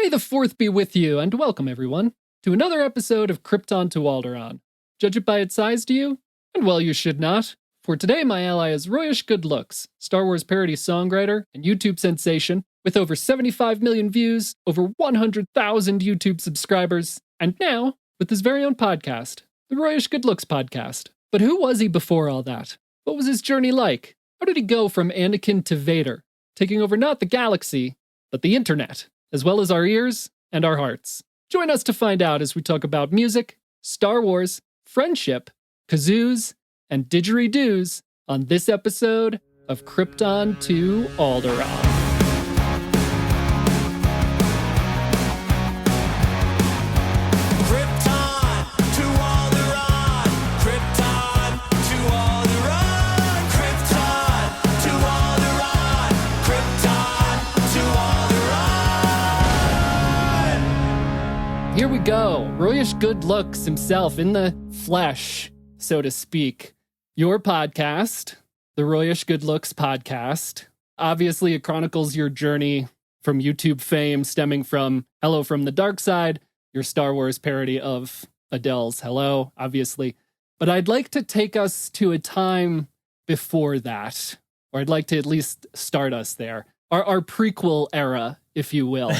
May the 4th be with you, and welcome, everyone, to another episode of Krypton to Alderaan. Judge it by its size, do you? And well, you should not. For today, my ally is Royish Good Looks, Star Wars parody songwriter and YouTube sensation, with over 75 million views, over 100,000 YouTube subscribers, and now, with his very own podcast, the Royish Good Looks podcast. But who was he before all that? What was his journey like? How did he go from Anakin to Vader, taking over not the galaxy, but the internet, as well as our ears and our hearts? Join us to find out as we talk about music, Star Wars, friendship, kazoos, and didgeridoos on this episode of Krypton to Alderaan. Here we go. Royish Good Looks himself in the flesh, so to speak. Your podcast, the Royish Good Looks podcast. Obviously, it chronicles your journey from YouTube fame stemming from Hello from the Dark Side, your Star Wars parody of Adele's Hello, obviously. But I'd like to take us to a time before that, or I'd like to at least start us there. Our prequel era, if you will.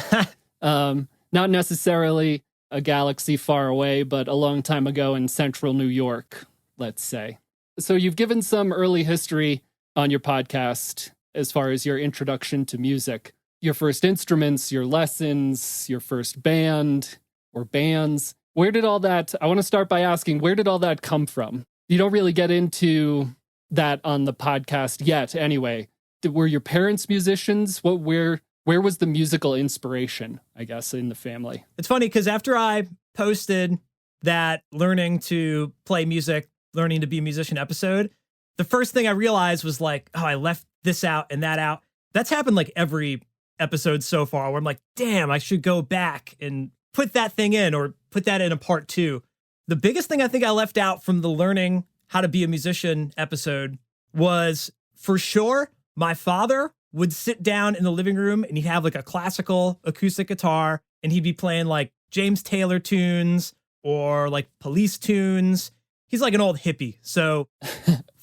Not necessarily a galaxy far away, but a long time ago in central New York, let's say. So you've given some early history on your podcast as far as your introduction to music. Your first instruments, your lessons, your first band or bands. Where did all that, I want to start by asking, where did all that come from? You don't really get into that on the podcast yet anyway. Were your parents musicians? Where was the musical inspiration, I guess, in the family? It's funny because after I posted that learning to play music, learning to be a musician episode, the first thing I realized was like, oh, I left this out and that out. That's happened like every episode so far where I'm like, damn, I should go back and put that thing in or put that in a part 2. The biggest thing I think I left out from the learning how to be a musician episode was, for sure, my father would sit down in the living room and he'd have like a classical acoustic guitar and he'd be playing like James Taylor tunes or like Police tunes. He's like an old hippie, so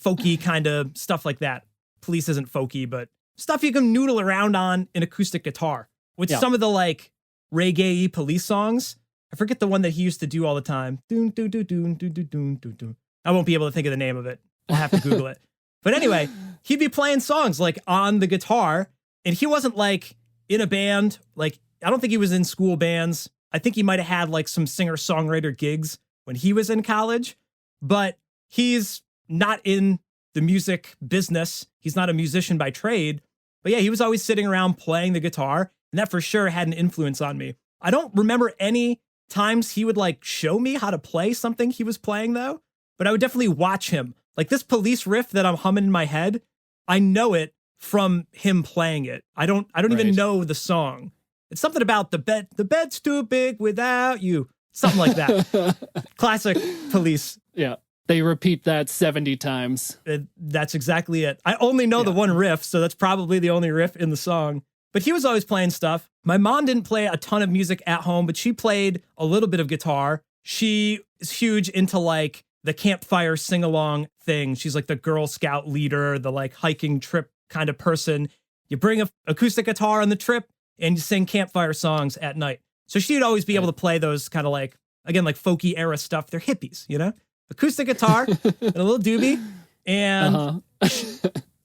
folky kind of stuff like that. Police isn't folky, but stuff you can noodle around on an acoustic guitar. With some of the like reggae Police songs. I forget the one that he used to do all the time. Doon, doon, doon, doon, doon, doon, doon, doon. I won't be able to think of the name of it. I'll have to Google it. But anyway, he'd be playing songs like on the guitar, and he wasn't like in a band. Like, I don't think he was in school bands. I think he might have had like some singer-songwriter gigs when he was in college, but he's not in the music business. He's not a musician by trade. But yeah, he was always sitting around playing the guitar, and that for sure had an influence on me. I don't remember any times he would like show me how to play something he was playing though, but I would definitely watch him. Like this Police riff that I'm humming in my head, I know it from him playing it. I don't even know the song. It's something about the bed's too big without you. Something like that. Classic Police. Yeah. They repeat that 70 times. That's exactly it. I only know the one riff, so that's probably the only riff in the song. But he was always playing stuff. My mom didn't play a ton of music at home, but she played a little bit of guitar. She is huge into like the campfire sing-along thing. She's like the Girl Scout leader, the like hiking trip kind of person. You bring a acoustic guitar on the trip and you sing campfire songs at night. So she'd always be able to play those kind of like, again, like folky era stuff. They're hippies, you know? Acoustic guitar and a little doobie. And,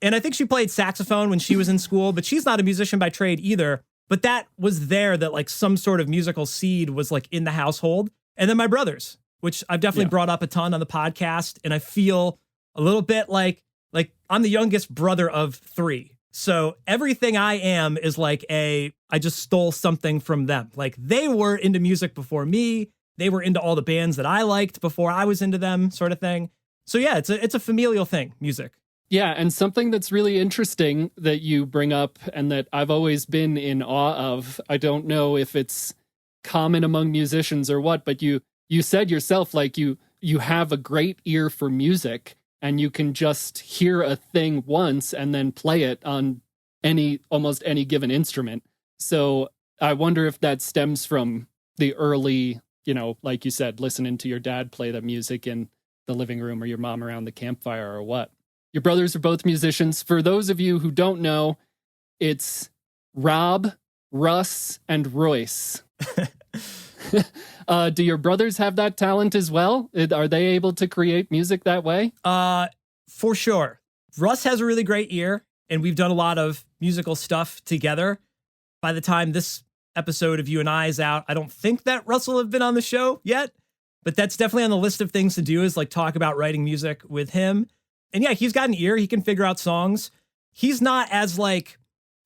and I think she played saxophone when she was in school, but she's not a musician by trade either. But that was there that like some sort of musical seed was like in the household. And then my brothers, which I've definitely brought up a ton on the podcast. And I feel a little bit like I'm the youngest brother of 3. So everything I am is like I just stole something from them. Like they were into music before me. They were into all the bands that I liked before I was into them, sort of thing. So yeah, it's a familial thing, music. Yeah, and something that's really interesting that you bring up and that I've always been in awe of, I don't know if it's common among musicians or what, but you said yourself, like you have a great ear for music and you can just hear a thing once and then play it on almost any given instrument. So I wonder if that stems from the early, like you said, listening to your dad play the music in the living room or your mom around the campfire or what. Your brothers are both musicians. For those of you who don't know, it's Rob, Russ, and Royce. Do your brothers have that talent as well? Are they able to create music that way? For sure. Russ has a really great ear, and we've done a lot of musical stuff together. By the time this episode of You and I is out, I don't think that Russ will have been on the show yet, but that's definitely on the list of things to do, is like talk about writing music with him. And yeah, he's got an ear. He can figure out songs. He's not as like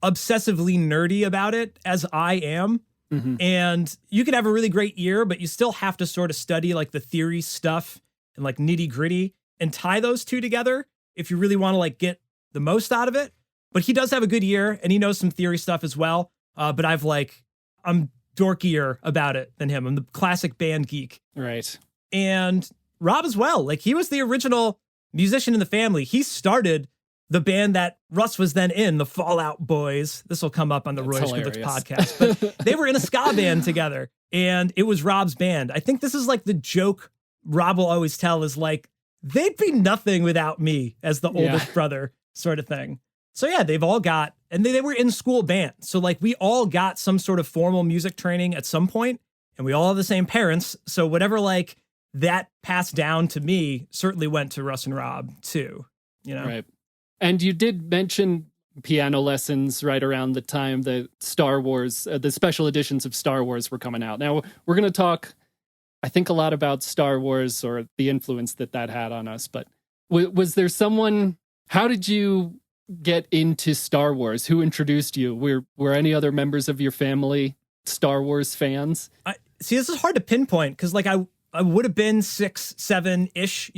obsessively nerdy about it as I am. Mm-hmm. And you can have a really great ear, but you still have to sort of study like the theory stuff and like nitty gritty and tie those two together if you really want to like get the most out of it. But he does have a good ear and he knows some theory stuff as well. But I'm dorkier about it than him. I'm the classic band geek. Right. And Rob as well. Like he was the original musician in the family. He started the band that Russ was then in, the Fallout Boys. This will come up on the Royish Good Looks podcast. But they were in a ska band together, and it was Rob's band. I think this is like the joke Rob will always tell is like, they'd be nothing without me as the oldest brother sort of thing. So yeah, they've all got, and they were in school bands. So like we all got some sort of formal music training at some point, and we all have the same parents. So whatever like that passed down to me certainly went to Russ and Rob too, Right. And you did mention piano lessons right around the time the Star Wars, the special editions of Star Wars were coming out. Now, we're going to talk, I think, a lot about Star Wars or the influence that had on us. But was there someone, how did you get into Star Wars? Who introduced you? Were any other members of your family Star Wars fans? See, this is hard to pinpoint because like I would have been 6, 7-ish,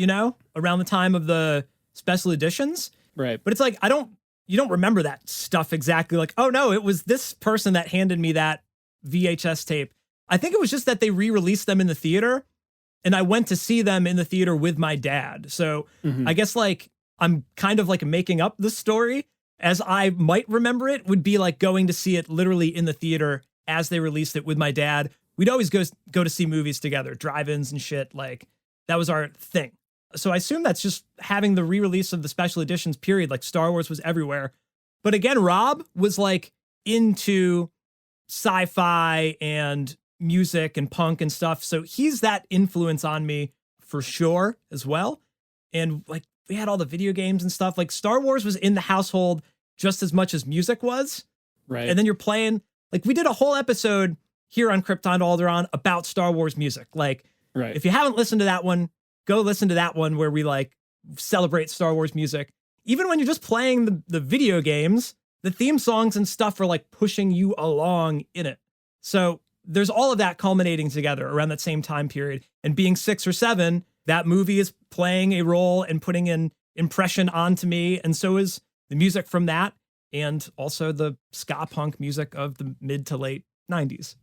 around the time of the special editions. Right. But it's like, you don't remember that stuff exactly. Like, oh no, it was this person that handed me that VHS tape. I think it was just that they re-released them in the theater and I went to see them in the theater with my dad. So I guess like I'm kind of like making up the story as I might remember it would be like going to see it literally in the theater as they released it with my dad. We'd always go to see movies together, drive-ins and shit. Like that was our thing. So I assume that's just having the re-release of the special editions period, like Star Wars was everywhere. But again, Rob was like into sci-fi and music and punk and stuff. So he's that influence on me for sure as well. And like we had all the video games and stuff. Like Star Wars was in the household just as much as music was. Right. And then you're playing, like we did a whole episode here on Krypton to Alderaan about Star Wars music. Like right. If you haven't listened to that one, go listen to that one where we like celebrate Star Wars music. Even when you're just playing the video games, the theme songs and stuff are like pushing you along in it. So there's all of that culminating together around that same time period. And being 6 or 7, that movie is playing a role and putting an impression onto me. And so is the music from that. And also the ska punk music of the mid to late 90s.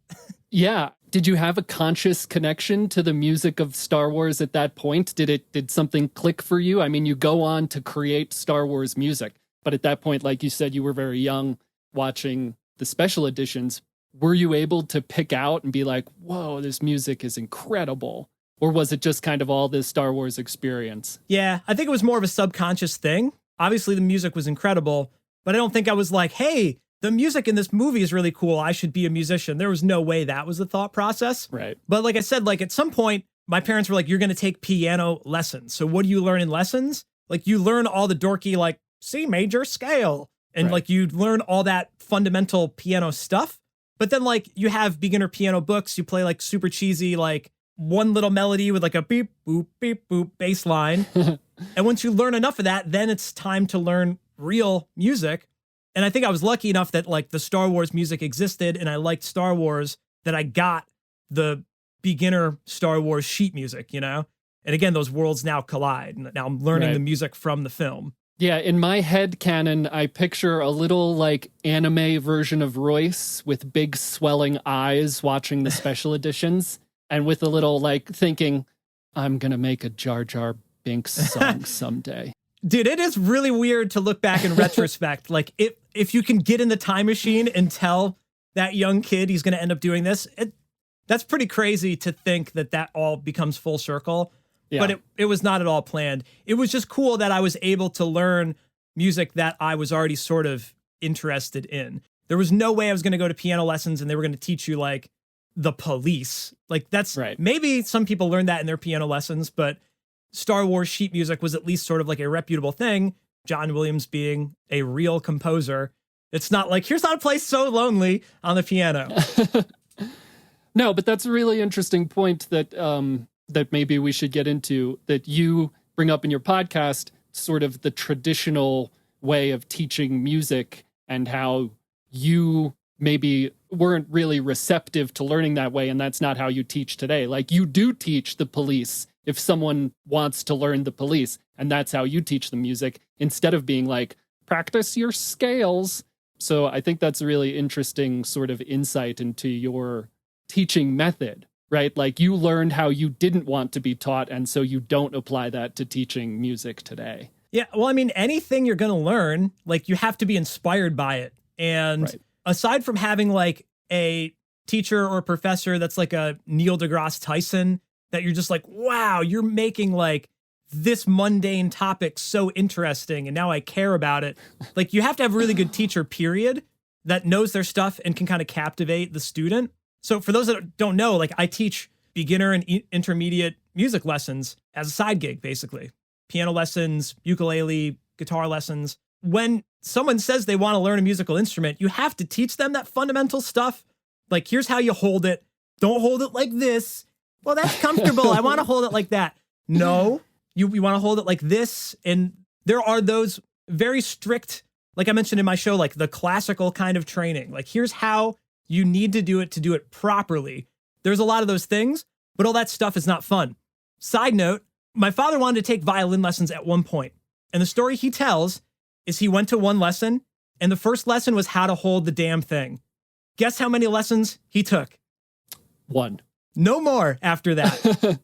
Yeah. Did you have a conscious connection to the music of Star Wars at that point? Did something click for you? I mean, you go on to create Star Wars music, but at that point, like you said, you were very young watching the special editions. Were you able to pick out and be like, whoa, this music is incredible? Or was it just kind of all this Star Wars experience? Yeah, I think it was more of a subconscious thing. Obviously, the music was incredible, but I don't think I was like, hey, the music in this movie is really cool. I should be a musician. There was no way that was the thought process. Right. But like I said, like at some point, my parents were like, you're going to take piano lessons. So what do you learn in lessons? Like you learn all the dorky, like C major scale. And right. like you learn all that fundamental piano stuff. But then like you have beginner piano books. You play like super cheesy, like one little melody with like a beep, boop bass line. And once you learn enough of that, then it's time to learn real music. And I think I was lucky enough that like the Star Wars music existed and I liked Star Wars that I got the beginner Star Wars sheet music, And again, those worlds now collide. And now I'm learning the music from the film. Yeah, in my head canon, I picture a little like anime version of Royce with big swelling eyes watching the special editions and with a little like thinking, I'm going to make a Jar Jar Binks song someday. Dude, it is really weird to look back in retrospect. Like if you can get in the time machine and tell that young kid, he's going to end up doing this. That's pretty crazy to think that all becomes full circle. Yeah. But it was not at all planned. It was just cool that I was able to learn music that I was already sort of interested in. There was no way I was going to go to piano lessons and they were going to teach you like the Police. Like that's right. Maybe some people learned that in their piano lessons, but Star Wars sheet music was at least sort of like a reputable thing. John Williams being a real composer. It's not like, here's how to play So Lonely on the piano. No, but that's a really interesting point that that maybe we should get into, that you bring up in your podcast, sort of the traditional way of teaching music and how you maybe weren't really receptive to learning that way, and that's not how you teach today. Like, you do teach the Police if someone wants to learn the Police, and that's how you teach them music, instead of being like, practice your scales. So I think that's a really interesting sort of insight into your teaching method, right? Like, you learned how you didn't want to be taught, and so you don't apply that to teaching music today. Yeah, well, I mean, anything you're going to learn, like, you have to be inspired by it. And right. Aside from having like a teacher or professor that's like a Neil deGrasse Tyson, that you're just like, wow, you're making like this mundane topic so interesting, and now I care about it. Like, you have to have a really good teacher, period, that knows their stuff and can kind of captivate the student. So for those that don't know, like, I teach beginner and intermediate music lessons as a side gig, basically. Piano lessons, ukulele, guitar lessons. When someone says they want to learn a musical instrument, you have to teach them that fundamental stuff. Like, here's how you hold it. Don't hold it like this. Well, that's comfortable. I want to hold it like that. No, you want to hold it like this. And there are those very strict, like I mentioned in my show, like the classical kind of training. Like, here's how you need to do it properly. There's a lot of those things, but all that stuff is not fun. Side note, my father wanted to take violin lessons at one point. And the story he tells is he went to one lesson, and the first lesson was how to hold the damn thing. Guess how many lessons he took? 1. No more after that.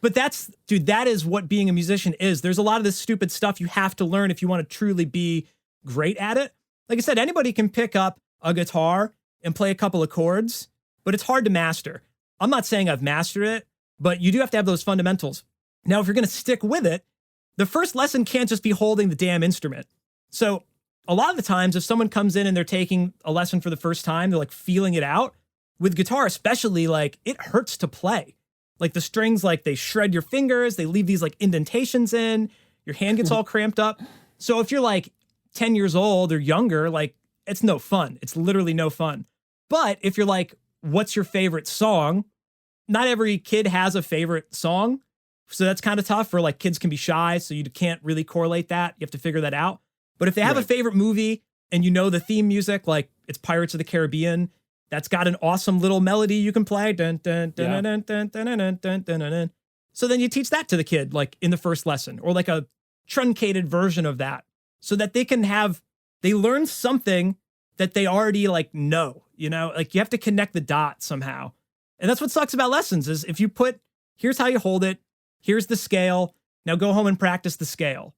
But that is what being a musician is. There's a lot of this stupid stuff you have to learn if you want to truly be great at it. Like I said, anybody can pick up a guitar and play a couple of chords, but it's hard to master. I'm not saying I've mastered it, but you do have to have those fundamentals. Now, if you're going to stick with it, the first lesson can't just be holding the damn instrument. So a lot of the times, if someone comes in and they're taking a lesson for the first time, they're like feeling it out. With guitar especially, like, it hurts to play. Like, the strings, like, they shred your fingers, they leave these like indentations in, your hand gets all cramped up. So if you're like 10 years old or younger, like, it's no fun. It's literally no fun. But if you're like, what's your favorite song? Not every kid has a favorite song. So that's kind of tough, for like, kids can be shy, so you can't really correlate that. You have to figure that out. But if they have a favorite movie and you know the theme music, like it's Pirates of the Caribbean, that's got an awesome little melody you can play. Dun, dun, dun, dun, dun, dun, dun, dun, dun, dun, dun. So then you teach that to the kid, like in the first lesson, or like a truncated version of that, so that they learn something that they already like know, like you have to connect the dots somehow. And that's what sucks about lessons, is if you put, here's how you hold it, here's the scale, now go home and practice the scale.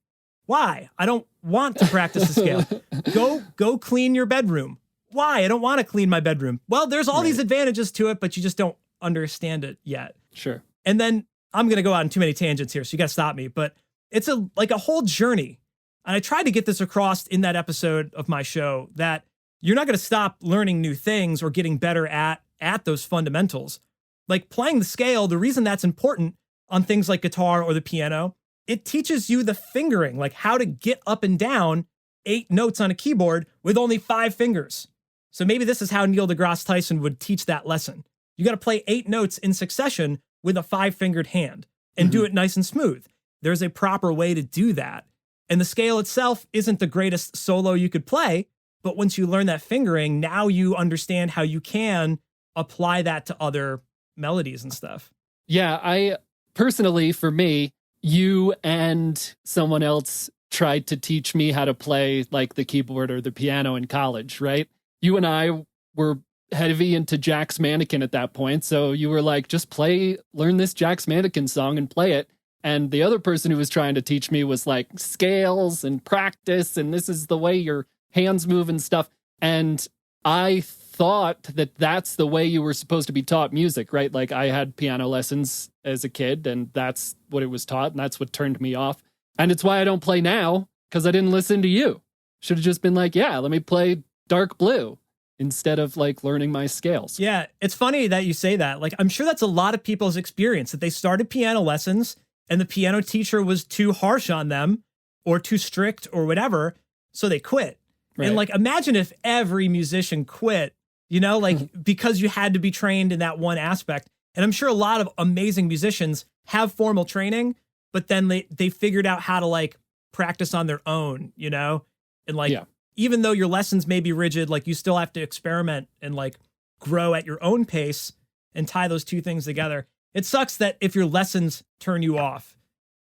Why? I don't want to practice the scale. Go clean your bedroom. Why? I don't want to clean my bedroom. Well, there's all these advantages to it, but you just don't understand it yet. Sure. And then I'm going to go out on too many tangents here, so you got to stop me. But it's a whole journey. And I tried to get this across in that episode of my show, that you're not going to stop learning new things or getting better at those fundamentals. Like playing the scale, the reason that's important on things like guitar or the piano, it teaches you the fingering, like how to get up and down 8 notes on a keyboard with only 5 fingers. So maybe this is how Neil deGrasse Tyson would teach that lesson. You got to play 8 notes in succession with a 5-fingered hand and do it nice and smooth. There's a proper way to do that. And the scale itself isn't the greatest solo you could play, but once you learn that fingering, now you understand how you can apply that to other melodies and stuff. Yeah, I personally, for me, you and someone else tried to teach me how to play like the keyboard or the piano in college, right? You and I were heavy into Jack's Mannequin at that point. So you were like, just learn this Jack's Mannequin song and play it. And the other person who was trying to teach me was like scales and practice, and this is the way your hands move and stuff. And I thought that that's the way you were supposed to be taught music, right? Like I had piano lessons as a kid and that's what it was taught and that's what turned me off. And it's why I don't play now, because I didn't listen to you. Should have just been like, yeah, let me play dark blue instead of like learning my scales. Yeah, it's funny that you say that. Like, I'm sure that's a lot of people's experience, that they started piano lessons and the piano teacher was too harsh on them or too strict or whatever, so they quit. Right. And like, imagine if every musician quit, you know, like because you had to be trained in that one aspect. And I'm sure a lot of amazing musicians have formal training, but then they figured out how to like practice on their own, you know? And like, even though your lessons may be rigid, like you still have to experiment and like grow at your own pace and tie those two things together. It sucks that if your lessons turn you off.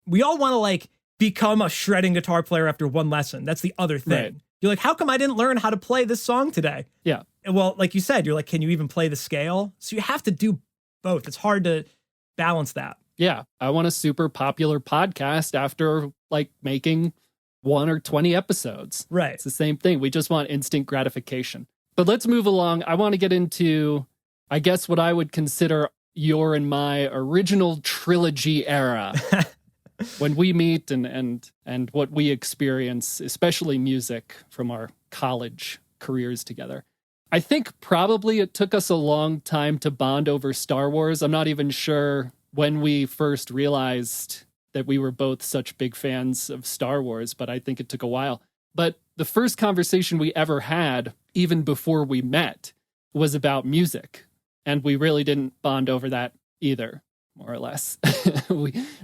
We all want to like become a shredding guitar player after one lesson. That's the other thing. Right. You're like, how come I didn't learn how to play this song today? Yeah. And well, like you said, you're like, can you even play the scale? So you have to do both. It's hard to balance that. Yeah. I want a super popular podcast after like making 1 or 20 episodes. Right. It's the same thing. We just want instant gratification. But let's move along. I want to get into, I guess, what I would consider your and my original trilogy era. When we meet and what we experience, especially music from our college careers together. I think probably it took us a long time to bond over Star Wars. I'm not even sure when we first realized that we were both such big fans of Star Wars, but I think it took a while. But the first conversation we ever had, even before we met, was about music. And we really didn't bond over that either. More or less.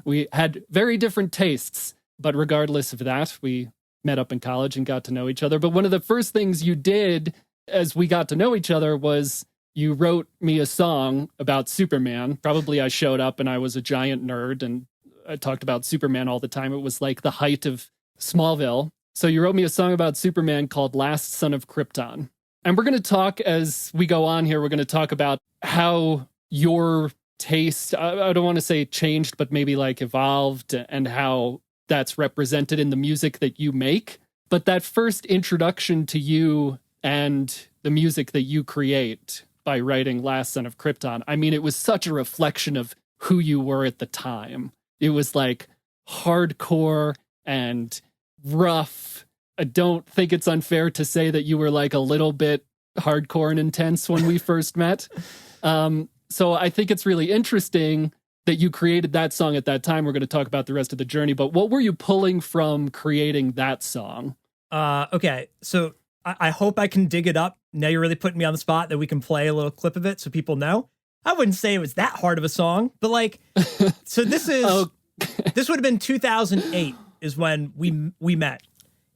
we had very different tastes, but regardless of that, we met up in college and got to know each other. But one of the first things you did as we got to know each other was you wrote me a song about Superman. Probably I showed up and I was a giant nerd and I talked about Superman all the time. It was like the height of Smallville. So you wrote me a song about Superman called Last Son of Krypton. And we're going to talk as we go on here. We're going to talk about how your taste, I don't want to say changed, but maybe like evolved and how that's represented in the music that you make. But that first introduction to you and the music that you create by writing Last Son of Krypton, I mean, it was such a reflection of who you were at the time. It was like hardcore and rough. I don't think it's unfair to say that you were like a little bit hardcore and intense when we first met. So I think it's really interesting that you created that song at that time. We're going to talk about the rest of the journey, but what were you pulling from creating that song? Okay, so I hope I can dig it up. Now you're really putting me on the spot that we can play a little clip of it so people know. I wouldn't say it was that hard of a song, but like, so this is, this would have been 2008 is when we met.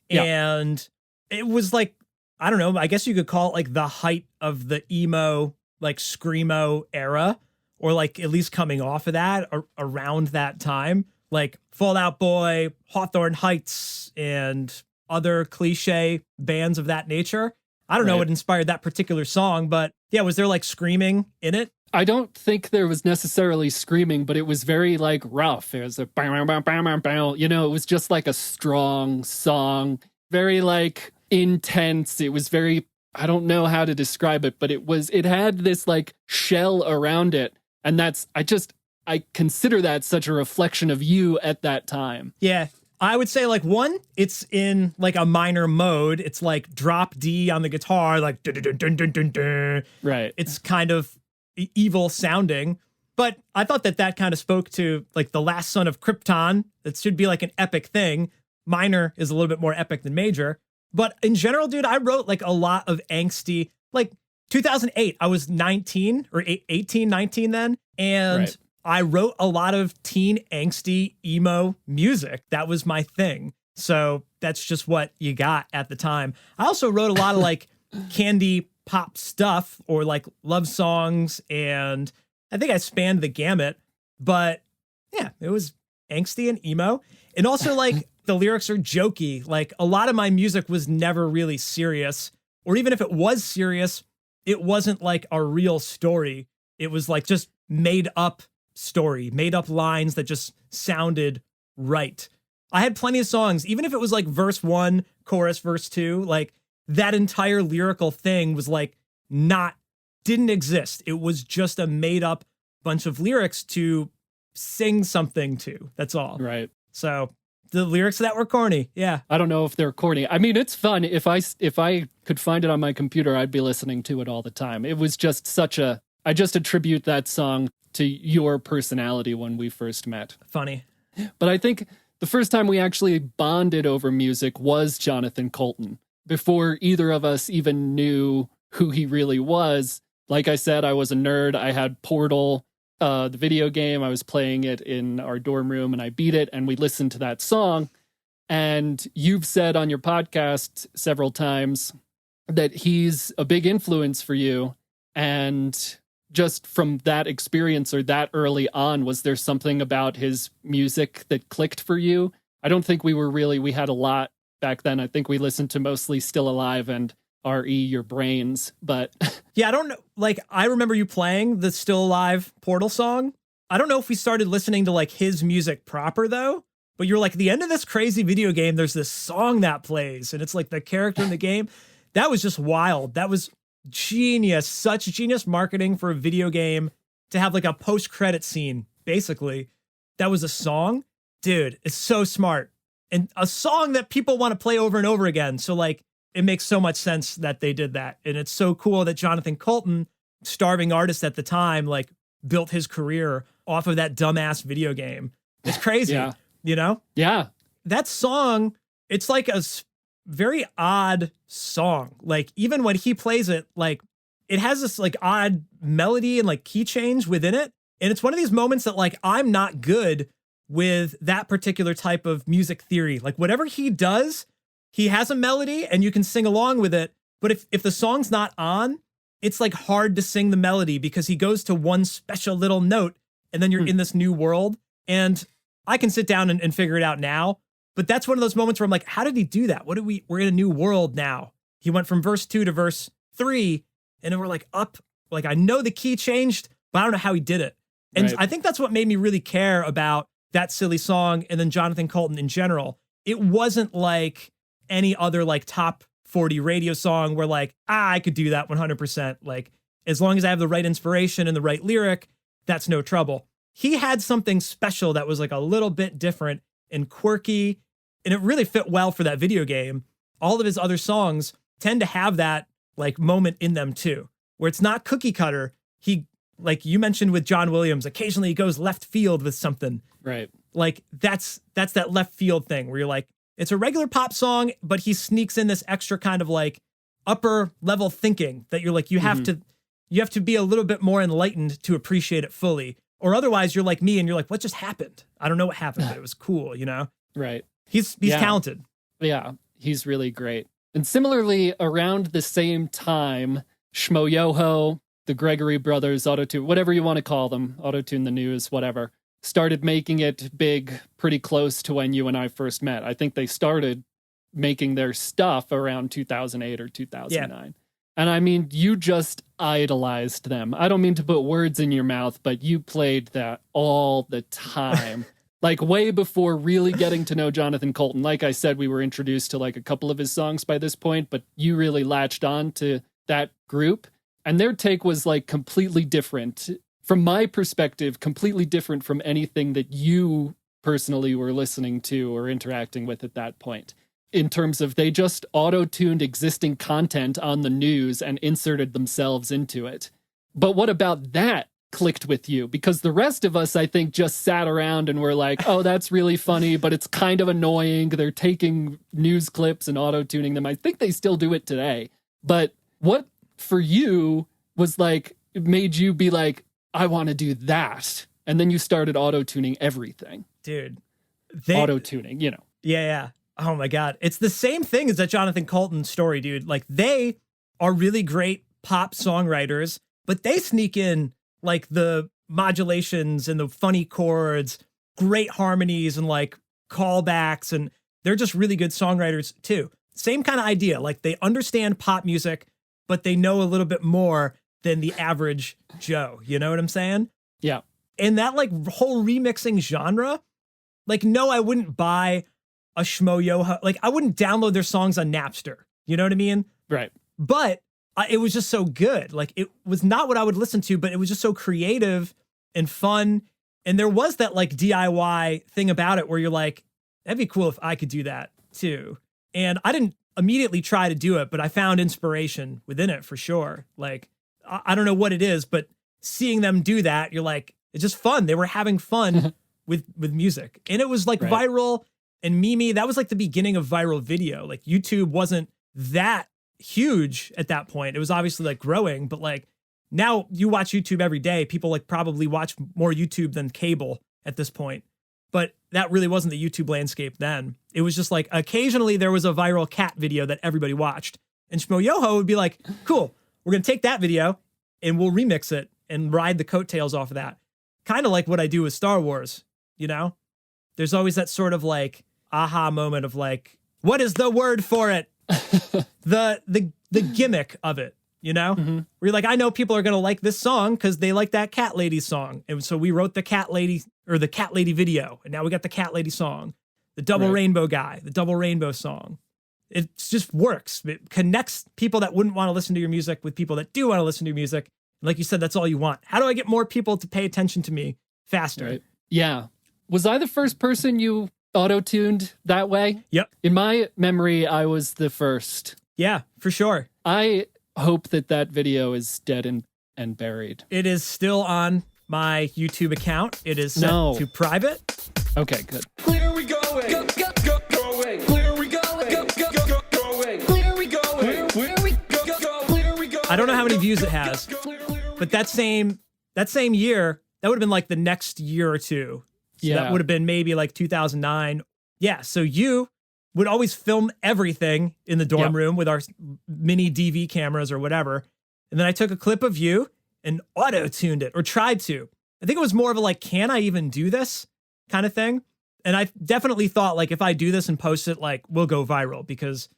Yeah. And it was like, I don't know, I guess you could call it like the height of the emo, like screamo era, or like at least coming off of that around that time, like Fall Out Boy, Hawthorne Heights, and other cliche bands of that nature. I don't know what inspired that particular song, but yeah, was there like screaming in it? I don't think there was necessarily screaming, but it was very like rough. It was a bam, bam, bam, bam, bam. You know, it was just like a strong song, very like intense. It was very, I don't know how to describe it, but it had this like shell around it. And I consider that such a reflection of you at that time. Yeah. I would say like one, it's in like a minor mode. It's like drop D on the guitar, like dun, dun, dun, dun, dun, dun. Right. It's kind of evil sounding, but I thought that kind of spoke to like the Last Son of Krypton. That should be like an epic thing. Minor is a little bit more epic than major. But in general, dude, I wrote like a lot of angsty, like 2008, I was 19 or 18, 19 then. And I wrote a lot of teen angsty emo music. That was my thing. So that's just what you got at the time. I also wrote a lot of like candy pop stuff or like love songs. And I think I spanned the gamut, but yeah, it was angsty and emo. And also like the lyrics are jokey. Like a lot of my music was never really serious, or even if it was serious, it wasn't like a real story. It was like just made up story, made up lines that just sounded right. I had plenty of songs, even if it was like verse 1, chorus, verse 2, like that entire lyrical thing was like didn't exist. It was just a made up bunch of lyrics to sing something to. That's all. Right. So the lyrics that were corny. Yeah. I don't know if they're corny. I mean, it's fun. If I could find it on my computer, I'd be listening to it all the time. It was just I just attribute that song to your personality when we first met. Funny. But I think the first time we actually bonded over music was Jonathan Colton. Before either of us even knew who he really was. Like I said, I was a nerd. I had Portal, the video game. I was playing it in our dorm room and I beat it and we listened to that song. And you've said on your podcast several times that he's a big influence for you. And just from that experience or that early on, was there something about his music that clicked for you? I don't think we had a lot back then. I think we listened to mostly Still Alive and R.E. Your Brains, but yeah, I don't know. Like, I remember you playing the Still Alive Portal song. I don't know if we started listening to like his music proper though, but you're like, the end of this crazy video game, there's this song that plays and it's like the character in the game. That was just wild. That was genius, such genius marketing for a video game to have like a post-credit scene, basically. That was a song. Dude, it's so smart. And a song that people want to play over and over again. So like, it makes so much sense that they did that. And it's so cool that Jonathan Colton, starving artist at the time, like built his career off of that dumbass video game. It's crazy, Yeah. You know? Yeah. That song, it's like a very odd song. Like even when he plays it, like it has this like odd melody and like key change within it. And it's one of these moments that like, I'm not good with that particular type of music theory. Like whatever he does, he has a melody and you can sing along with it. But if the song's not on, it's like hard to sing the melody because he goes to one special little note and then you're in this new world. And I can sit down and figure it out now. But that's one of those moments where I'm like, how did he do that? We're in a new world now. He went from verse 2 to verse 3 and then we're like up, like I know the key changed, but I don't know how he did it. And Right. I think that's what made me really care about that silly song and then Jonathan Colton in general. It wasn't like any other like top 40 radio song where like, I could do that 100%. Like as long as I have the right inspiration and the right lyric, that's no trouble. He had something special that was like a little bit different and quirky, and it really fit well for that video game. All of his other songs tend to have that like moment in them too, where it's not cookie cutter. He, like you mentioned with John Williams, occasionally he goes left field with something. Right. Like that's that left field thing where you're like, it's a regular pop song, but he sneaks in this extra kind of like upper level thinking that you're like, you have to be a little bit more enlightened to appreciate it fully. Or otherwise you're like me and you're like, what just happened? I don't know what happened, but it was cool, you know? Right. He's talented. Yeah, he's really great. And similarly, around the same time, Shmo Yoho, the Gregory Brothers, Autotune, whatever you want to call them, Autotune the News, whatever, started making it big pretty close to when you and I first met. I think they started making their stuff around 2008 or 2009. Yeah. And I mean, you just idolized them. I don't mean to put words in your mouth, but you played that all the time. Like way before really getting to know Jonathan Colton. Like I said, we were introduced to like a couple of his songs by this point, but you really latched on to that group. And their take was like completely different. From my perspective, completely different from anything that you personally were listening to or interacting with at that point. In terms of they just auto-tuned existing content on the news and inserted themselves into it. But what about that clicked with you? Because the rest of us, I think, just sat around and were like, oh, that's really funny, but it's kind of annoying. They're taking news clips and auto-tuning them. I think they still do it today. But what for you was like, it made you be like, I want to do that. And then you started auto-tuning everything. Dude. Auto-tuning, you know. Yeah. Oh my God. It's the same thing as that Jonathan Colton story, dude. Like they are really great pop songwriters, but they sneak in like the modulations and the funny chords, great harmonies and like callbacks. And they're just really good songwriters too. Same kind of idea. Like they understand pop music, but they know a little bit more than the average Joe. You know what I'm saying? Yeah. And that like whole remixing genre, like, no, I wouldn't buy a Shmo Yoho. Like I wouldn't download their songs on Napster. You know what I mean? Right. But it was just so good. Like, it was not what I would listen to, but it was just so creative and fun. And there was that like DIY thing about it where you're like, that'd be cool if I could do that too. And I didn't immediately try to do it, but I found inspiration within it for sure. Like, I don't know what it is, but seeing them do that, you're like, it's just fun. They were having fun with music. And it was like viral and meme. That was like the beginning of viral video. Like, YouTube wasn't that huge at that point. It was obviously like growing, but like now you watch YouTube every day. People like probably watch more YouTube than cable at this point. But that really wasn't the YouTube landscape then. It was just like occasionally there was a viral cat video that everybody watched. And Shmo Yoho would be like, cool, we're going to take that video and we'll remix it and ride the coattails off of that. Kind of like what I do with Star Wars, you know? There's always that sort of like aha moment of like, what is the word for it? the gimmick of it, you know? Mm-hmm. Where you're like, I know people are going to like this song because they like that cat lady song. And so we wrote the cat lady video. And now we got the cat lady song, the double rainbow guy, the double rainbow song. It just works. It connects people that wouldn't want to listen to your music with people that do want to listen to your music. And like you said, that's all you want. How do I get more people to pay attention to me faster? Right. Yeah. Was I the first person you auto-tuned that way? Yep. In my memory, I was the first. Yeah, for sure. I hope that video is dead and buried. It is still on my YouTube account. It is set to private. Okay, good. Clear we going. Go, go, go, going. Clear we going. Go, go, go, going. Clear we going. Clear we go, go, clear we going. I don't know how many views it has, but that same year, that would have been like the next year or two. So that would have been maybe like 2009. Yeah, so you would always film everything in the dorm room with our mini DV cameras or whatever. And then I took a clip of you and auto-tuned it, or tried to. I think it was more of a like, can I even do this kind of thing? And I definitely thought like, if I do this and post it, like we'll go viral because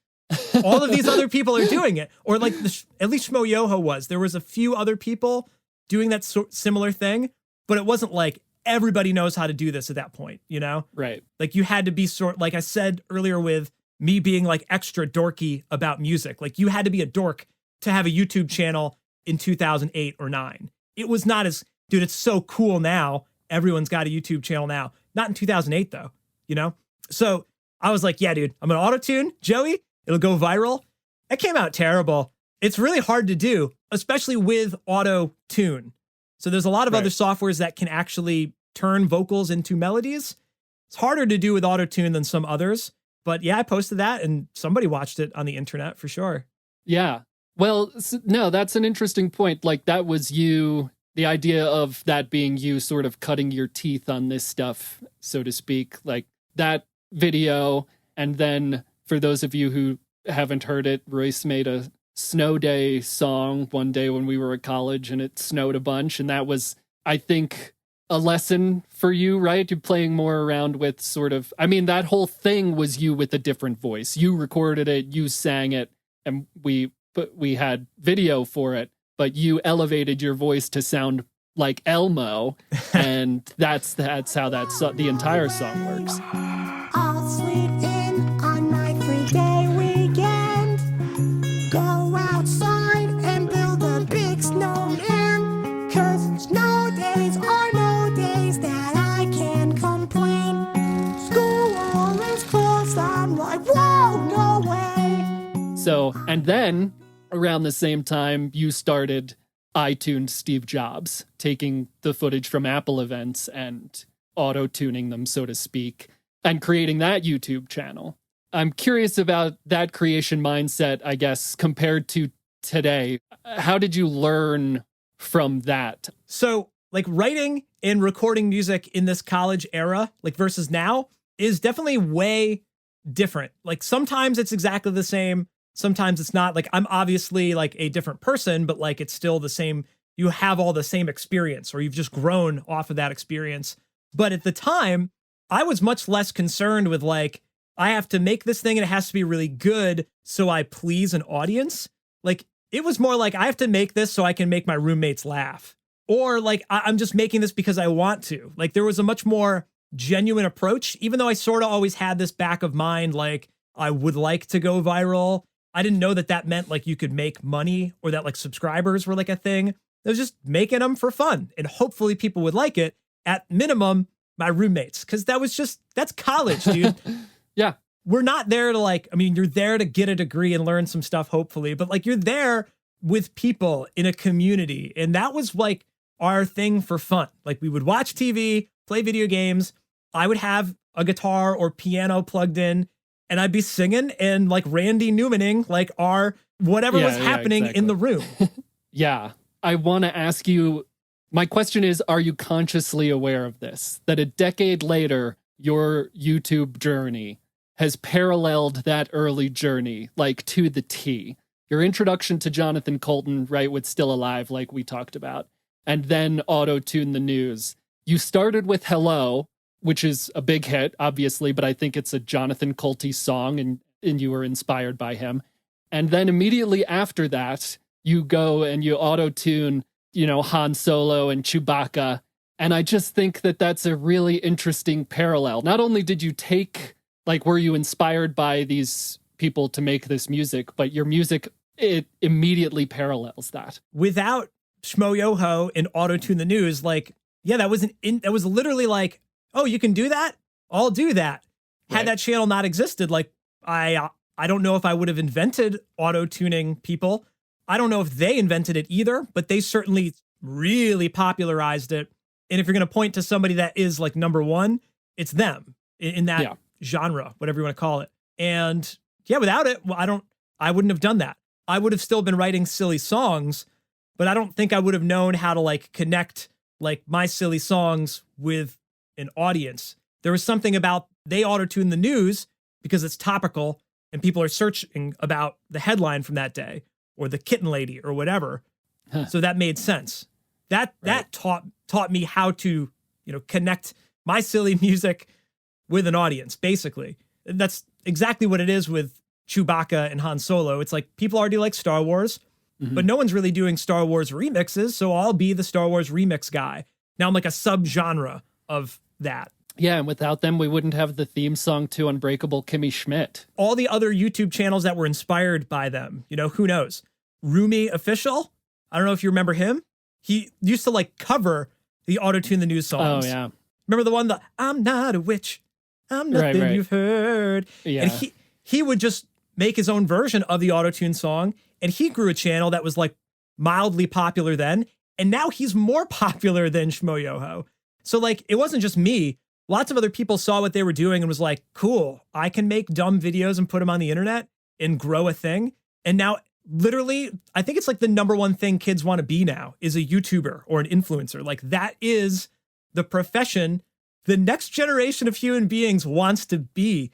all of these other people are doing it. Or like at least Shmo Yoho was. There was a few other people doing that similar thing, but it wasn't like everybody knows how to do this at that point, you know? Right. Like you had to be like I said earlier with me being like extra dorky about music. Like you had to be a dork to have a YouTube channel in 2008 or 9. It was not as, dude, it's so cool now. Everyone's got a YouTube channel now. Not in 2008 though, you know? So I was like, yeah, dude, I'm going to auto-tune Joey. It'll go viral. It came out terrible. It's really hard to do, especially with Autotune. So there's a lot of other softwares that can actually turn vocals into melodies. It's harder to do with Autotune than some others. But yeah, I posted that and somebody watched it on the internet for sure. Yeah. Well, no, that's an interesting point. Like that was you, the idea of that being you sort of cutting your teeth on this stuff, so to speak, like that video. And then for those of you who haven't heard it, Royce made a snow day song one day when we were at college and it snowed a bunch. And that was, I think, a lesson for you, right? You're playing more around with sort of, I mean, that whole thing was you with a different voice. You recorded it, you sang it, and we had video for it, but you elevated your voice to sound like Elmo. And that's how the entire song works. I'll sleep in on my 3-day weekend. Go outside and build a big snowman. 'Cause snow days are no days that I can complain. School is closed, I'm like, whoa, no way. So, and then around the same time, you started iTunes Steve Jobs, taking the footage from Apple events and auto-tuning them, so to speak, and creating that YouTube channel. I'm curious about that creation mindset, I guess, compared to today. How did you learn from that? So like writing and recording music in this college era, like versus now, is definitely way different. Like sometimes it's exactly the same. Sometimes it's not. Like I'm obviously like a different person, but like it's still the same. You have all the same experience, or you've just grown off of that experience. But at the time, I was much less concerned with like, I have to make this thing and it has to be really good so I please an audience. Like it was more like I have to make this so I can make my roommates laugh. Or like I'm just making this because I want to. Like there was a much more genuine approach, even though I sort of always had this back of mind, like I would like to go viral. I didn't know that that meant like you could make money or that like subscribers were like a thing. It was just making them for fun. And hopefully people would like it. At minimum, my roommates, because that's college, dude. Yeah. We're not there to like, I mean, you're there to get a degree and learn some stuff, hopefully, but like you're there with people in a community. And that was like our thing for fun. Like we would watch TV, play video games. I would have a guitar or piano plugged in and I'd be singing and like Randy Newmaning, like our whatever was happening exactly. in the room. Yeah. I want to ask you, my question is, are you consciously aware of this? That a decade later, your YouTube journey has paralleled that early journey, like to the T. Your introduction to Jonathan Colton, right, with Still Alive, like we talked about, and then Autotune the News. You started with Hello, which is a big hit, obviously, but I think it's a Jonathan Colty song, and you were inspired by him. And then immediately after that, you go and you auto-tune, Han Solo and Chewbacca. And I just think that that's a really interesting parallel. Not only did you were you inspired by these people to make this music, but your music, it immediately parallels that. Without Shmo Yoho and Autotune the News, that was literally like, oh, you can do that? I'll do that. Had Right. that channel not existed, I don't know if I would have invented auto-tuning people. I don't know if they invented it either, but they certainly really popularized it. And if you're going to point to somebody that is like number one, it's them in that genre, whatever you want to call it. And yeah, without it, I wouldn't have done that. I would have still been writing silly songs, but I don't think I would have known how to like connect like my silly songs with an audience. There was something about they auto-tune the news because it's topical and people are searching about the headline from that day or the kitten lady or whatever. Huh. So that made sense. That taught me how to, connect my silly music with an audience, basically. That's exactly what it is with Chewbacca and Han Solo. It's like people already like Star Wars, but no one's really doing Star Wars remixes, so I'll be the Star Wars remix guy. Now I'm like a subgenre of that. Yeah, and without them, we wouldn't have the theme song to Unbreakable Kimmy Schmidt. All the other YouTube channels that were inspired by them, who knows? Rumi Official, I don't know if you remember him. He used to like cover the Autotune the News songs. Oh, yeah. Remember the one, I'm not a witch, I'm nothing Right. you've heard. Yeah. And he would just make his own version of the Autotune song, and he grew a channel that was like mildly popular then, and now he's more popular than Shmo Yoho. So like, it wasn't just me. Lots of other people saw what they were doing and was like, cool, I can make dumb videos and put them on the internet and grow a thing. And now literally, I think it's like the number one thing kids want to be now is a YouTuber or an influencer. Like that is the profession the next generation of human beings wants to be.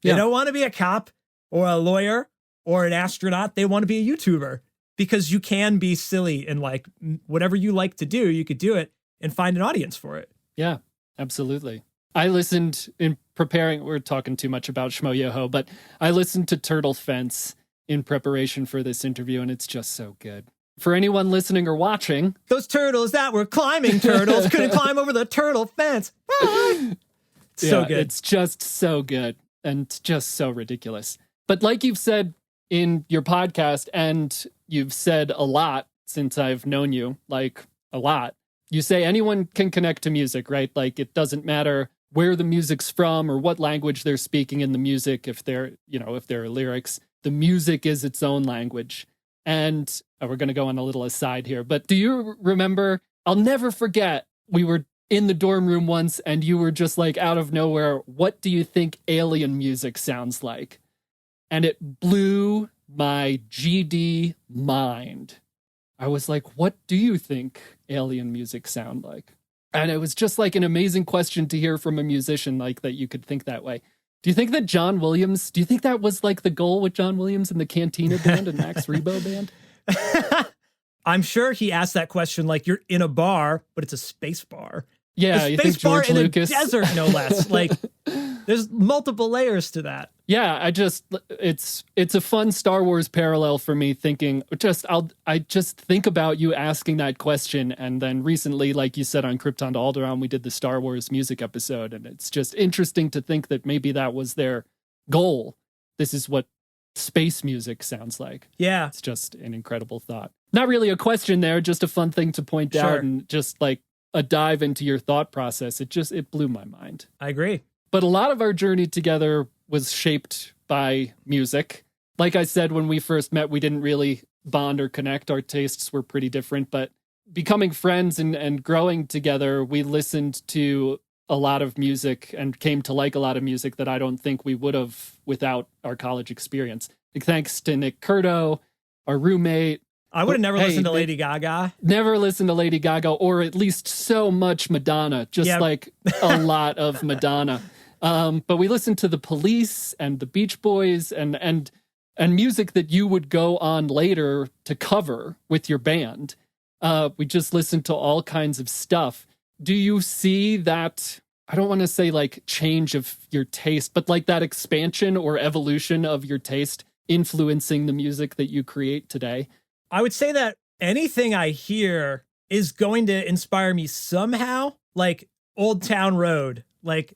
They don't want to be a cop or a lawyer or an astronaut. They want to be a YouTuber because you can be silly and like whatever you like to do, you could do it and find an audience for it. Yeah, absolutely. I listened in preparing, we're talking too much about Shmo Yoho, but I listened to Turtle Fence in preparation for this interview, and it's just so good. For anyone listening or watching, Those turtles that were climbing turtles couldn't climb over the turtle fence. So good. It's just so good and just so ridiculous. But like you've said in your podcast, and you've said a lot since I've known you, like a lot, you say anyone can connect to music, right? Like it doesn't matter where the music's from or what language they're speaking in the music. If there are lyrics, the music is its own language. And we're going to go on a little aside here, but do you remember, I'll never forget, we were in the dorm room once and you were just like out of nowhere, what do you think alien music sounds like? And it blew my GD mind. I was like, what do you think alien music sound like? And it was just like an amazing question to hear from a musician, like that you could think that way. Do you think that do you think that was like the goal with John Williams and the Cantina Band and Max Rebo Band? I'm sure he asked that question like you're in a bar, but it's a space bar. Yeah, a you space think bar George in Lucas? a desert, no less. Like there's multiple layers to that. Yeah, it's a fun Star Wars parallel for me thinking I just think about you asking that question. And then recently, like you said on Krypton to Alderaan, we did the Star Wars music episode. And it's just interesting to think that maybe that was their goal. This is what space music sounds like. Yeah. It's just an incredible thought. Not really a question there, just a fun thing to point Sure. out, and just like a dive into your thought process. It blew my mind. I agree. But a lot of our journey together was shaped by music. Like I said, when we first met, we didn't really bond or connect. Our tastes were pretty different, but becoming friends and growing together, we listened to a lot of music and came to like a lot of music that I don't think we would have without our college experience. Like, thanks to Nick Curto, our roommate. I would have never Hey, listened to Lady Gaga. Never listened to Lady Gaga, or at least so much Madonna, just Yeah. like a lot of Madonna. But we listened to the Police and the Beach Boys and music that you would go on later to cover with your band. We just listened to all kinds of stuff. Do you see that, I don't want to say like change of your taste, but like that expansion or evolution of your taste influencing the music that you create today? I would say that anything I hear is going to inspire me somehow, like Old Town Road, like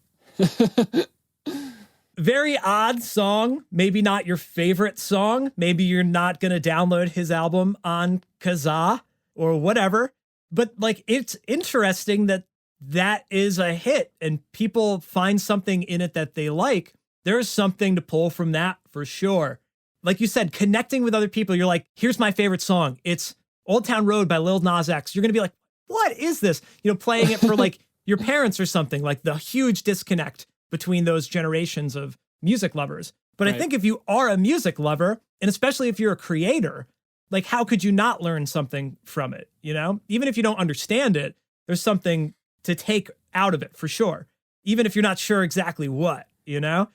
very odd song, maybe not your favorite song. Maybe you're not going to download his album on Kazaa or whatever, but like it's interesting that that is a hit and people find something in it that they like. There's something to pull from that for sure. Like you said, connecting with other people, you're like, here's my favorite song. It's Old Town Road by Lil Nas X. You're going to be like, what is this? You know, playing it for like your parents or something, like the huge disconnect between those generations of music lovers. But Right. I think if you are a music lover, and especially if you're a creator, like how could you not learn something from it? You know, even if you don't understand it, there's something to take out of it for sure. Even if you're not sure exactly what, you know?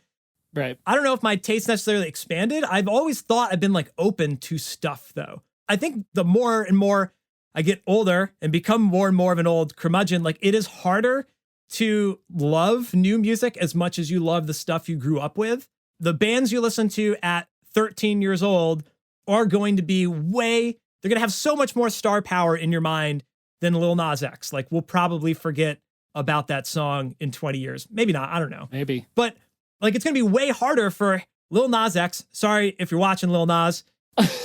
Right. I don't know if my taste necessarily expanded. I've always thought I've been like open to stuff though. I think the more and more I get older and become more and more of an old curmudgeon, like it is harder to love new music as much as you love the stuff you grew up with. The bands you listen to at 13 years old are going to be they're going to have so much more star power in your mind than Lil Nas X. Like we'll probably forget about that song in 20 years. Maybe not. I don't know. Maybe. But like it's going to be way harder for Lil Nas X. Sorry if you're watching, Lil Nas.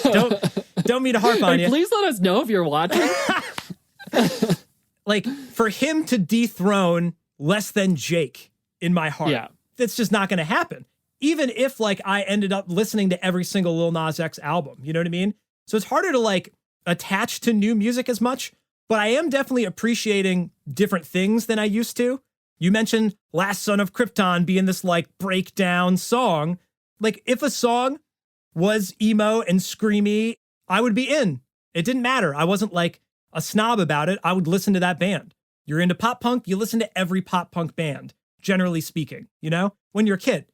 Don't mean to harp on Hey, you. please let us know if you're watching. Like for him to dethrone Less Than Jake in my heart. Yeah. That's just not going to happen. Even if like I ended up listening to every single Lil Nas X album, you know what I mean? So it's harder to like attach to new music as much, but I am definitely appreciating different things than I used to. You mentioned Last Son of Krypton being this like breakdown song. Like if a song was emo and screamy, I would be in. It didn't matter. I wasn't like a snob about it. I would listen to that band. You're into pop punk, you listen to every pop punk band, generally speaking, you know, when you're a kid.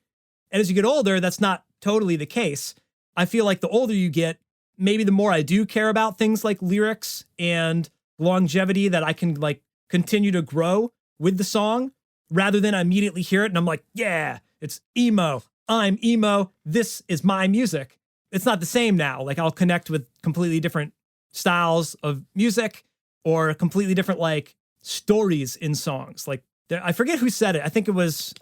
And as you get older, that's not totally the case. I feel like the older you get, maybe the more I do care about things like lyrics and longevity, that I can like continue to grow with the song rather than I immediately hear it and I'm like, yeah, it's emo. I'm emo. This is my music. It's not the same now. Like I'll connect with completely different styles of music or completely different like stories in songs. Like I forget who said it. I think it was,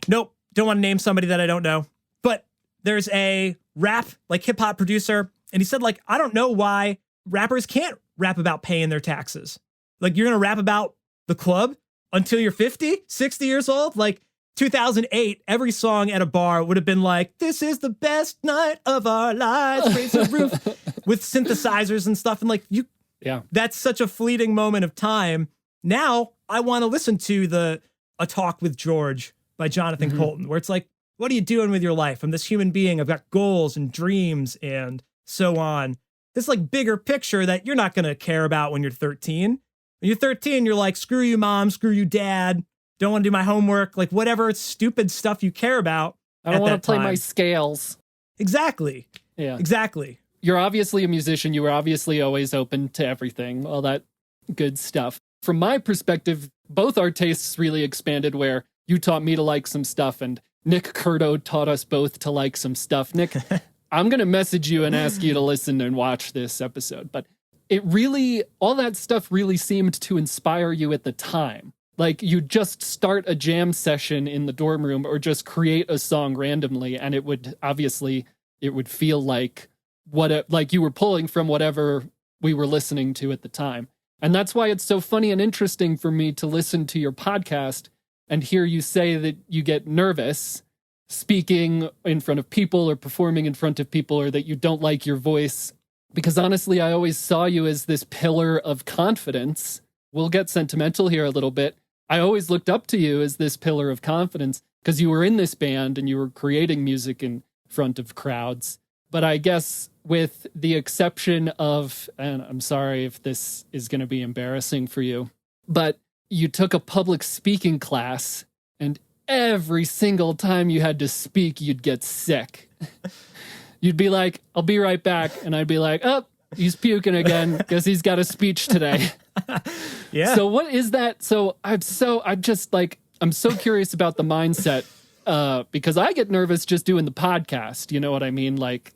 nope. Don't want to name somebody that I don't know, but there's a rap like hip hop producer. And he said like, I don't know why rappers can't rap about paying their taxes. Like you're going to rap about the club until you're 50, 60 years old. Like 2008, every song at a bar would have been like, this is the best night of our lives, raise the roof with synthesizers and stuff. And like Yeah. that's such a fleeting moment of time. Now I want to listen to A Talk with George by Jonathan Colton, where it's like, what are you doing with your life? I'm this human being. I've got goals and dreams and so on. This like bigger picture that you're not going to care about when you're 13. When you're 13, you're like, screw you, mom, screw you, dad. Don't want to do my homework. Like whatever stupid stuff you care about. I don't at want that to play time. my scales. Exactly. Yeah. Exactly. You're obviously a musician. You were obviously always open to everything, all that good stuff. From my perspective, both our tastes really expanded where you taught me to like some stuff and Nick Curto taught us both to like some stuff. Nick, I'm going to message you and ask you to listen and watch this episode. But it really, all that stuff really seemed to inspire you at the time. Like you just start a jam session in the dorm room or just create a song randomly, and it would feel like like you were pulling from whatever we were listening to at the time. And that's why it's so funny and interesting for me to listen to your podcast and hear you say that you get nervous speaking in front of people or performing in front of people, or that you don't like your voice. Because honestly, I always saw you as this pillar of confidence. We'll get sentimental here a little bit. I always looked up to you as this pillar of confidence because you were in this band and you were creating music in front of crowds. But I guess with the exception of, and I'm sorry if this is going to be embarrassing for you, but you took a public speaking class, and every single time you had to speak, you'd get sick. You'd be like, I'll be right back. And I'd be like, oh, he's puking again because he's got a speech today. Yeah. So what is that? So I'm so curious about the mindset because I get nervous just doing the podcast. You know what I mean? Like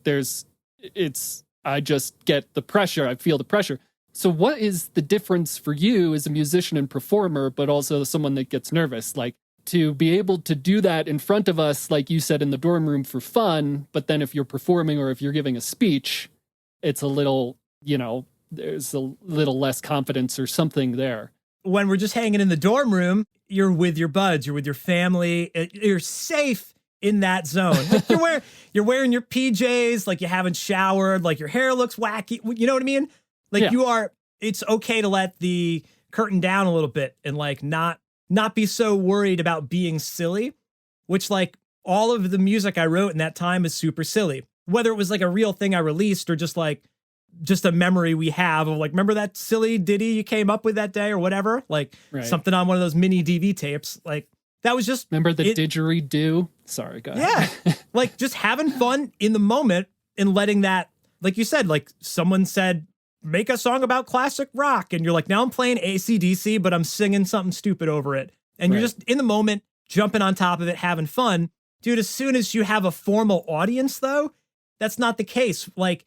I just get the pressure. I feel the pressure. So what is the difference for you as a musician and performer, but also someone that gets nervous? Like to be able to do that in front of us, like you said, in the dorm room for fun, but then if you're performing or if you're giving a speech, it's a little, there's a little less confidence or something there. When we're just hanging in the dorm room, you're with your buds, you're with your family, you're safe in that zone. Like you're wearing your PJs, like you haven't showered, like your hair looks wacky. You know what I mean? Like it's okay to let the curtain down a little bit and like not be so worried about being silly, which like all of the music I wrote in that time is super silly. Whether it was like a real thing I released or just a memory we have of like, remember that silly ditty you came up with that day or whatever? Like something on one of those mini DV tapes. Like that was just... Remember the didgeridoo? Sorry, go ahead. Yeah. Like just having fun in the moment and letting that, like you said, like someone said, make a song about classic rock. And you're like, now I'm playing AC/DC, but I'm singing something stupid over it. And you're just in the moment, jumping on top of it, having fun. Dude, as soon as you have a formal audience, though, that's not the case. Like,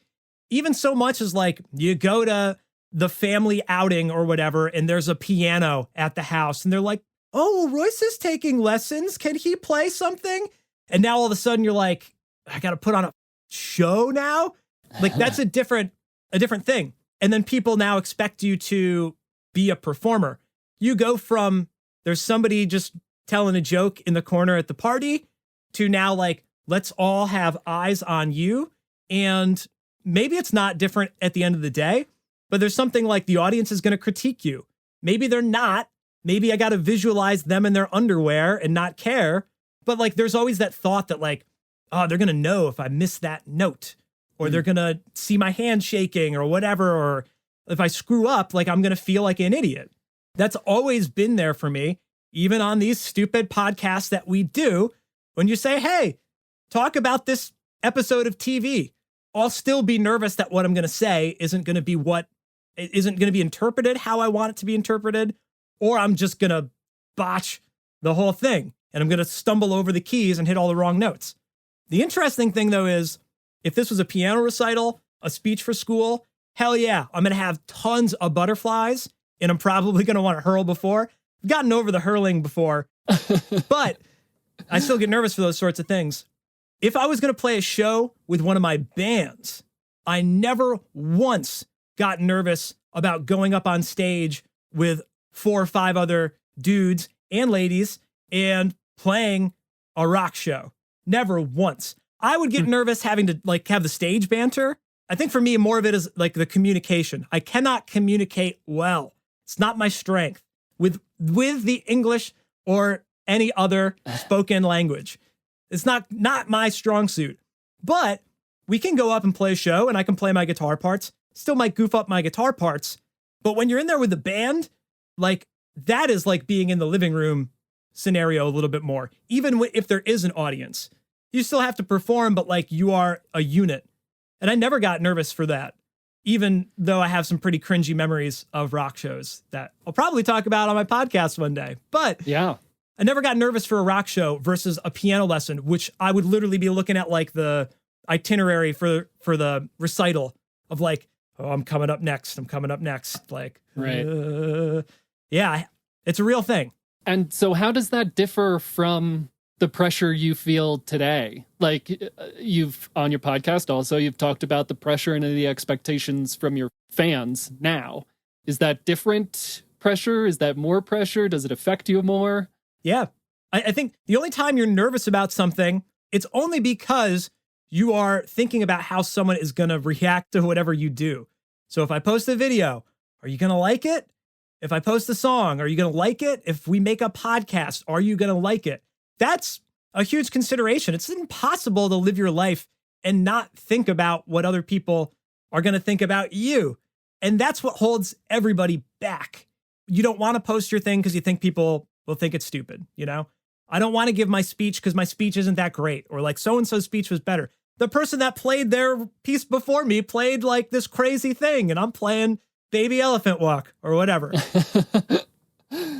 even so much as like you go to the family outing or whatever, and there's a piano at the house, and they're like, oh, well, Royce is taking lessons. Can he play something? And now all of a sudden you're like, I got to put on a show now? Like, that's a different thing. And then people now expect you to be a performer. You go from there's somebody just telling a joke in the corner at the party to now like, let's all have eyes on you. And maybe it's not different at the end of the day, but there's something like the audience is going to critique you. Maybe they're not. Maybe I got to visualize them in their underwear and not care. But like, there's always that thought that like, oh, they're going to know if I miss that note, or they're going to see my hand shaking or whatever. Or if I screw up, like I'm going to feel like an idiot. That's always been there for me, even on these stupid podcasts that we do. When you say, hey, talk about this episode of TV, I'll still be nervous that what I'm going to say isn't going to be interpreted how I want it to be interpreted, or I'm just going to botch the whole thing and I'm going to stumble over the keys and hit all the wrong notes. The interesting thing, though, is if this was a piano recital, a speech for school, hell yeah, I'm going to have tons of butterflies and I'm probably going to want to hurl before. I've gotten over the hurling before, but I still get nervous for those sorts of things. If I was going to play a show with one of my bands, I never once got nervous about going up on stage with 4 or 5 other dudes and ladies and playing a rock show. Never once. I would get nervous having to like have the stage banter. I think for me, more of it is like the communication. I cannot communicate well. It's not my strength with the English or any other spoken language. It's not my strong suit. But we can go up and play a show and I can play my guitar parts. Still might goof up my guitar parts. But when you're in there with the band, like that is like being in the living room scenario a little bit more. Even if there is an audience, you still have to perform, but like you are a unit. And I never got nervous for that, even though I have some pretty cringy memories of rock shows that I'll probably talk about on my podcast one day. But yeah, I never got nervous for a rock show versus a piano lesson, which I would literally be looking at like the itinerary for the recital of like, oh, I'm coming up next. Like, right. Yeah, it's a real thing. And so how does that differ from the pressure you feel today? Like you've on your podcast also, you've talked about the pressure and the expectations from your fans now. Is that different pressure? Is that more pressure? Does it affect you more? Yeah. I think the only time you're nervous about something, it's only because you are thinking about how someone is going to react to whatever you do. So if I post a video, are you going to like it? If I post a song, are you going to like it? If we make a podcast, are you going to like it? That's a huge consideration. It's impossible to live your life and not think about what other people are going to think about you. And that's what holds everybody back. You don't want to post your thing because you think people will think it's stupid, you know? I don't want to give my speech because my speech isn't that great, or like so-and-so's speech was better. The person that played their piece before me played like this crazy thing, and I'm playing Baby Elephant Walk or whatever.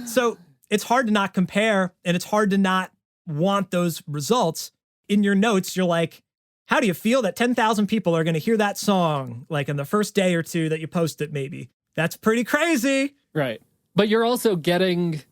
So it's hard to not compare, and it's hard to not want those results. In your notes, you're like, how do you feel that 10,000 people are going to hear that song like in the first day or two that you post it maybe? That's pretty crazy. Right. But you're also getting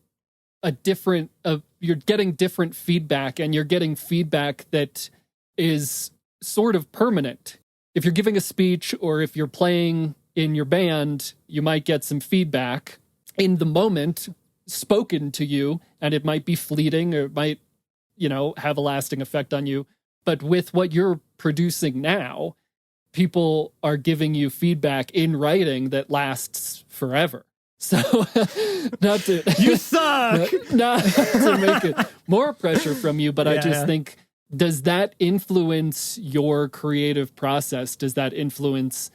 you're getting different feedback, and you're getting feedback that is sort of permanent. If you're giving a speech or if you're playing in your band, you might get some feedback in the moment spoken to you, and it might be fleeting or it might, have a lasting effect on you. But with what you're producing now, people are giving you feedback in writing that lasts forever. So not to You suck. not to make it more pressure from you, but I just think, does that influence your creative process? Does that influence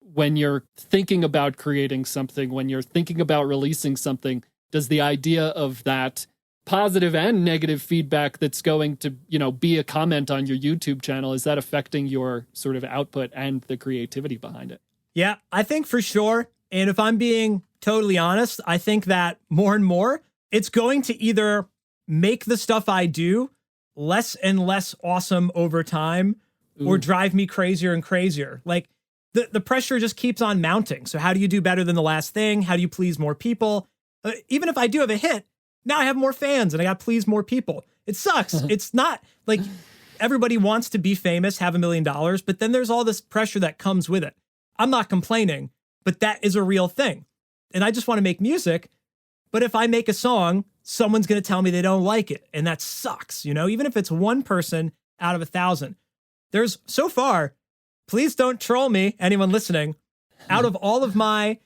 when you're thinking about creating something, when you're thinking about releasing something? Does the idea of that positive and negative feedback that's going to, be a comment on your YouTube channel, is that affecting your sort of output and the creativity behind it? Yeah, I think for sure. And if I'm being totally honest, I think that more and more it's going to either make the stuff I do less and less awesome over time, or drive me crazier and crazier. Like the pressure just keeps on mounting. So how do you do better than the last thing? How do you please more people? Even if I do have a hit, now I have more fans and I got to please more people. It sucks. It's not like everybody wants to be famous, have $1 million, but then there's all this pressure that comes with it. I'm not complaining, but that is a real thing. And I just want to make music. But if I make a song, someone's going to tell me they don't like it. And that sucks, even if it's one person out of 1,000. There's so far, please don't troll me, anyone listening. Out of all of my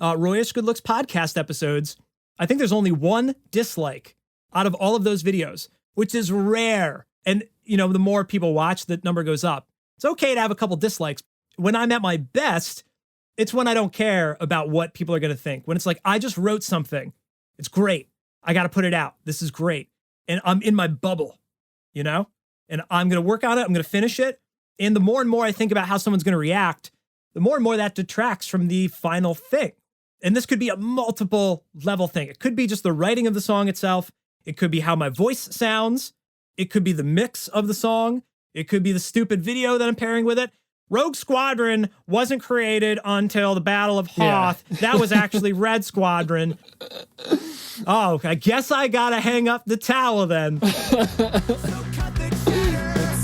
Royish Good Looks podcast episodes, I think there's only one dislike out of all of those videos, which is rare. And, the more people watch, the number goes up. It's okay to have a couple dislikes. When I'm at my best, it's when I don't care about what people are going to think. When it's like, I just wrote something. It's great. I got to put it out. This is great. And I'm in my bubble, and I'm going to work on it. I'm going to finish it. And the more and more I think about how someone's going to react, the more and more that detracts from the final thing. And this could be a multiple level thing. It could be just the writing of the song itself. It could be how my voice sounds. It could be the mix of the song. It could be the stupid video that I'm pairing with it. Rogue Squadron wasn't created until the Battle of Hoth. Yeah. That was actually Red Squadron. Oh, I guess I gotta hang up the towel then. That's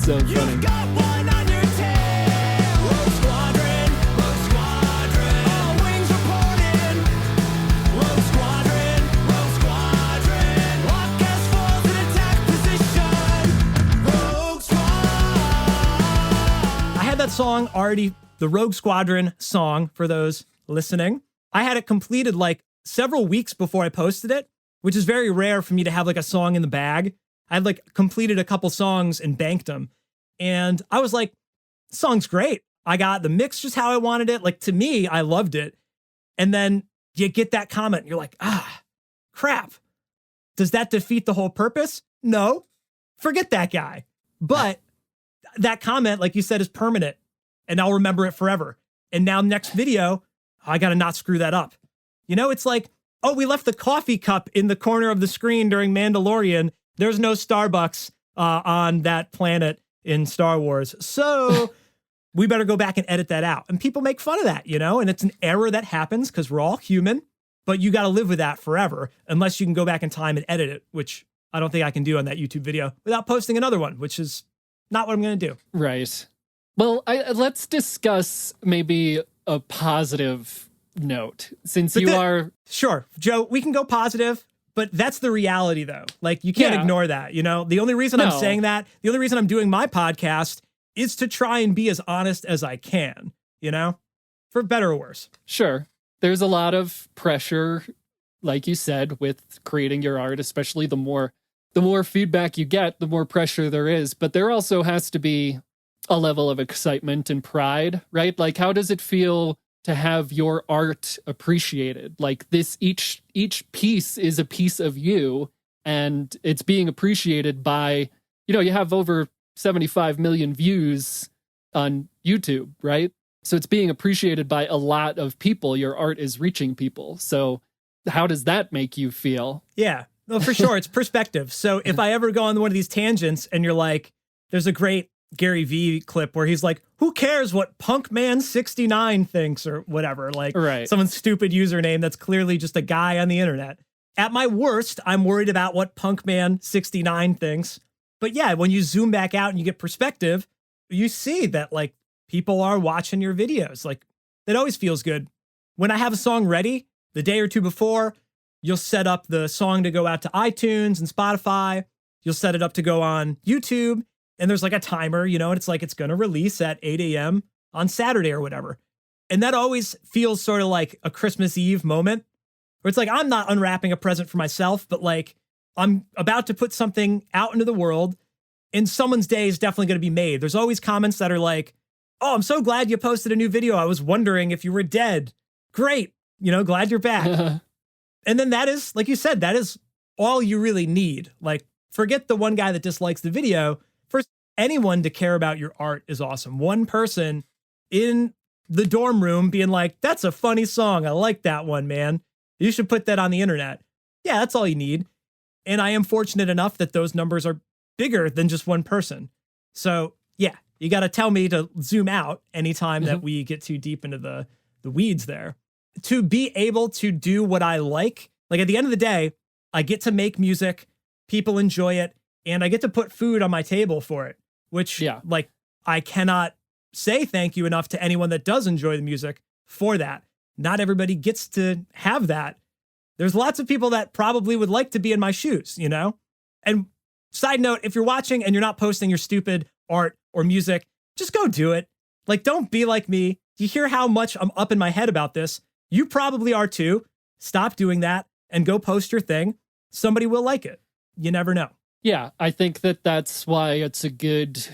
so funny. That song already, the Rogue Squadron song, for those listening, I had it completed like several weeks before I posted it, which is very rare for me to have like a song in the bag. I had like completed a couple songs and banked them. And I was like, song's great. I got the mix just how I wanted it. Like, to me, I loved it. And then you get that comment and you're like, crap. Does that defeat the whole purpose? No, forget that guy. But that comment, like you said, is permanent, and I'll remember it forever. And now next video, I got to not screw that up. It's like, oh, we left the coffee cup in the corner of the screen during Mandalorian. There's no Starbucks on that planet in Star Wars. So we better go back and edit that out. And people make fun of that, and it's an error that happens because we're all human. but you got to live with that forever unless you can go back in time and edit it, which I don't think I can do on that YouTube video without posting another one, which is not what I'm going to do. Right. Well, let's discuss maybe a positive note, since But you are... Sure, Joe, we can go positive, but that's the reality, though. Like, you can't ignore that, you know? The only reason I'm saying that, the only reason I'm doing my podcast is to try and be as honest as I can, you know? For better or worse. Sure. There's a lot of pressure, like you said, with creating your art, especially the more feedback you get, the more pressure there is. But there also has to be a level of excitement and pride, right? Like, how does it feel to have your art appreciated? Like, this, each piece is a piece of you, and it's being appreciated by, you know, you have over 75 million views on YouTube, right? So it's being appreciated by a lot of people. Your art is reaching people. So how does that make you feel? Yeah, no, for sure. It's perspective. So if I ever go on one of these tangents and you're like, there's a great Gary Vee clip where he's like, who cares what Punkman69 thinks or whatever, like someone's stupid username that's clearly just a guy on the internet. At my worst, I'm worried about what Punkman69 thinks. But yeah, when you zoom back out and you get perspective, you see that like people are watching your videos. Like, that always feels good. When I have a song ready, the day or two before, you'll set up the song to go out to iTunes and Spotify. You'll set it up to go on YouTube. And there's like a timer, you know, and it's like it's going to release at 8 a.m. on Saturday or whatever. And that always feels sort of like a Christmas Eve moment where it's like I'm not unwrapping a present for myself, but like I'm about to put something out into the world and someone's day is definitely going to be made. There's always comments that are like, oh, I'm so glad you posted a new video. I was wondering if you were dead. Great. You know, glad you're back. And then that is, like you said, that is all you really need. Like, forget the one guy that dislikes the video. For anyone to care about your art is awesome. One person in the dorm room being like, that's a funny song. I like that one, man. You should put that on the internet. Yeah, that's all you need. And I am fortunate enough that those numbers are bigger than just one person. So yeah, you got to tell me to zoom out anytime that we get too deep into the weeds there. To be able to do what I like at the end of the day, I get to make music, people enjoy it, and I get to put food on my table for it, which like I cannot say thank you enough to anyone that does enjoy the music for that. Not everybody gets to have that. There's lots of people that probably would like to be in my shoes, you know? And side note, if you're watching and you're not posting your stupid art or music, just go do it. Like, don't be like me. You hear how much I'm up in my head about this. You probably are too. Stop doing that and go post your thing. Somebody will like it. You never know. Yeah, I think that's why it's a good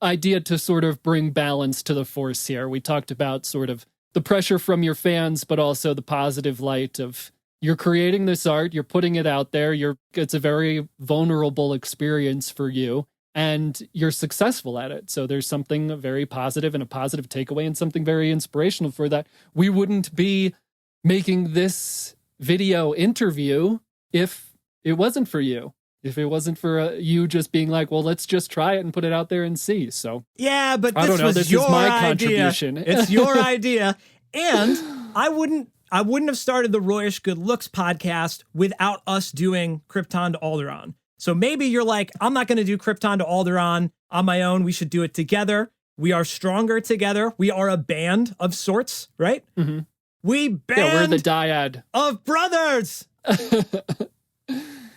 idea to sort of bring balance to the force here. We talked about sort of the pressure from your fans, but also the positive light of you're creating this art, you're putting it out there, it's a very vulnerable experience for you, and you're successful at it. So there's something very positive and a positive takeaway and something very inspirational for that. We wouldn't be making this video interview if it wasn't for you. If it wasn't for you just being like, well, let's just try it and put it out there and see. So yeah, but I don't know. This is my contribution. It's your idea. And I wouldn't have started the Royish Good Looks podcast without us doing Krypton to Alderaan. So maybe you're like, I'm not going to do Krypton to Alderaan on my own. We should do it together. We are stronger together. We are a band of sorts, right? Mm-hmm. We're the dyad of brothers.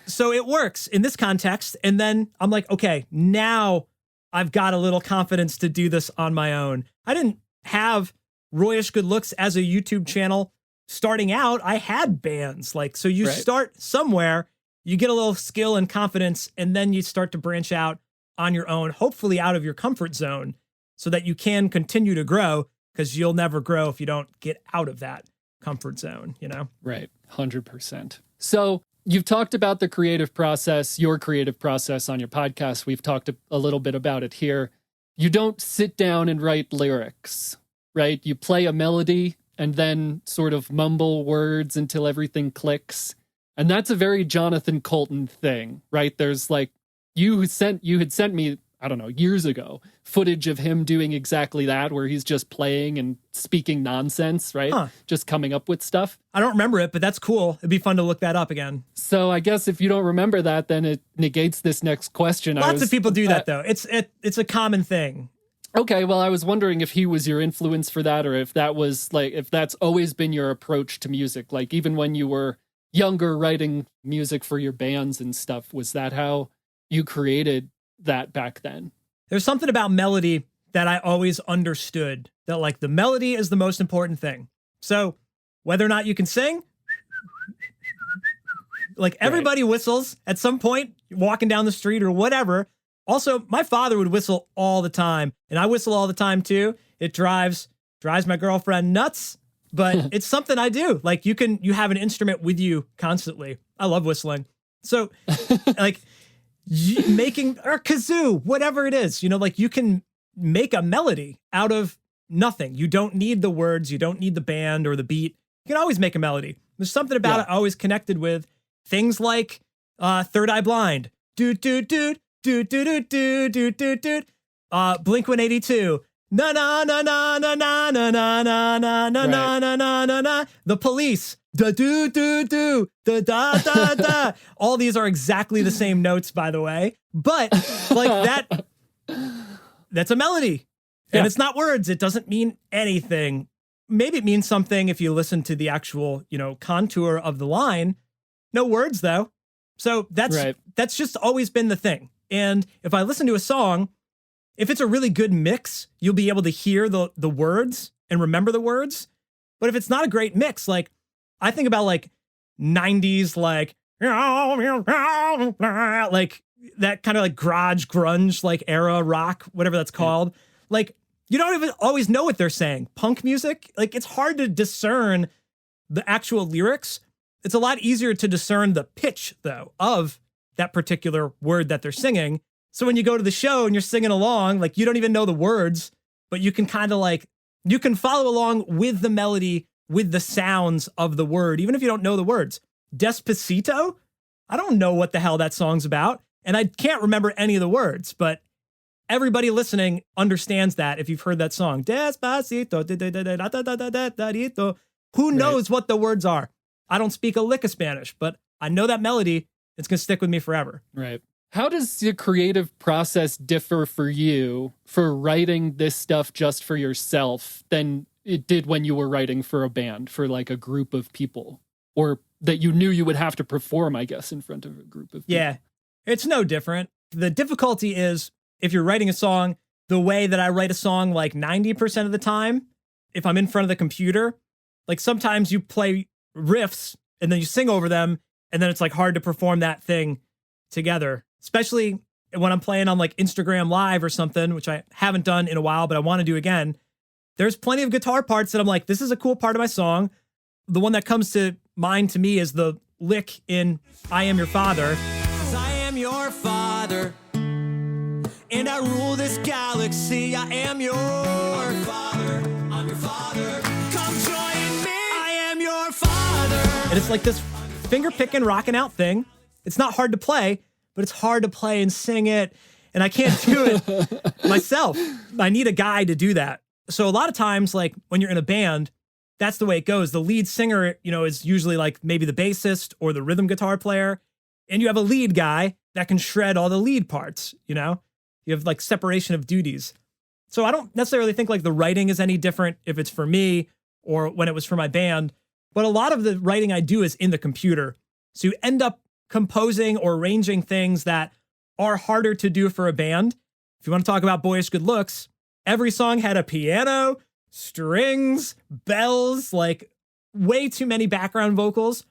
So it works in this context. And then I'm like, okay, now I've got a little confidence to do this on my own. I didn't have Royish Good Looks as a YouTube channel starting out. I had bands. So you start somewhere, you get a little skill and confidence, and then you start to branch out on your own, hopefully out of your comfort zone so that you can continue to grow, because you'll never grow if you don't get out of that comfort zone, you know? Right. 100%. So you've talked about the creative process, your creative process on your podcast. We've talked a little bit about it here. You don't sit down and write lyrics, right? You play a melody and then sort of mumble words until everything clicks. And that's a very Jonathan Colton thing, right? There's like, you had sent me, I don't know, years ago, footage of him doing exactly that, where he's just playing and speaking nonsense, right? Huh. Just coming up with stuff. I don't remember it, but that's cool. It'd be fun to look that up again. So I guess if you don't remember that, then it negates this next question. Lots of people do that, though. It's a common thing. Okay, well, I was wondering if he was your influence for that, or if that was like, if that's always been your approach to music, like even when you were younger writing music for your bands and stuff, was that how you created that back then? There's something about melody that I always understood, that like the melody is the most important thing. So whether or not you can sing, like everybody whistles at some point, walking down the street or whatever. Also, my father would whistle all the time, and I whistle all the time too. It drives my girlfriend nuts, but it's something I do. Like you have an instrument with you constantly. I love whistling. So like making, or kazoo, whatever it is, like you can make a melody out of nothing. You don't need the words. You don't need the band or the beat. You can always make a melody. There's something about it I always connected with. Things like Third Eye Blind. Doot, doot, doot. Doot, doot, doot, doot, doot, doot. Blink-182. Na na na na na na na na na na na na na na na na. The Police. Da do do do da da da da. All these are exactly the same notes, by the way. But like that's a melody. And it's not words. It doesn't mean anything. Maybe it means something if you listen to the actual, contour of the line. No words though. So that's just always been the thing. And if I listen to a song, if it's a really good mix, you'll be able to hear the words and remember the words. But if it's not a great mix, like I think about like 90s, like that kind of like garage grunge, like era rock, whatever that's called. Like you don't even always know what they're saying. Punk music, like it's hard to discern the actual lyrics. It's a lot easier to discern the pitch though of that particular word that they're singing. So when you go to the show and you're singing along, like you don't even know the words, but you can kind of like, you can follow along with the melody, with the sounds of the word, even if you don't know the words. Despacito? I don't know what the hell that song's about. And I can't remember any of the words, but everybody listening understands that if you've heard that song. Despacito. Who knows what the words are? I don't speak a lick of Spanish, but I know that melody. It's going to stick with me forever. Right. How does the creative process differ for you for writing this stuff just for yourself than it did when you were writing for a band, for like a group of people? Or that you knew you would have to perform, I guess, in front of a group of people? Yeah, it's no different. The difficulty is if you're writing a song, the way that I write a song like 90% of the time, if I'm in front of the computer, like sometimes you play riffs and then you sing over them, and then it's like hard to perform that thing together, especially when I'm playing on like Instagram Live or something, which I haven't done in a while, but I want to do again. There's plenty of guitar parts that I'm like, this is a cool part of my song. The one that comes to mind to me is the lick in I Am Your Father. 'Cause I am your father, and I rule this galaxy. I am your father. I'm your father. Come join me. I am your father. And it's like this finger picking, rocking out thing. It's not hard to play, but it's hard to play and sing it. And I can't do it myself. I need a guy to do that. So a lot of times, like when you're in a band, that's the way it goes. The lead singer, is usually like maybe the bassist or the rhythm guitar player. And you have a lead guy that can shred all the lead parts, You have like separation of duties. So I don't necessarily think like the writing is any different if it's for me or when it was for my band. But a lot of the writing I do is in the computer. So you end up composing or arranging things that are harder to do for a band. If you want to talk about Royish Good Looks, every song had a piano, strings, bells, like way too many background vocals.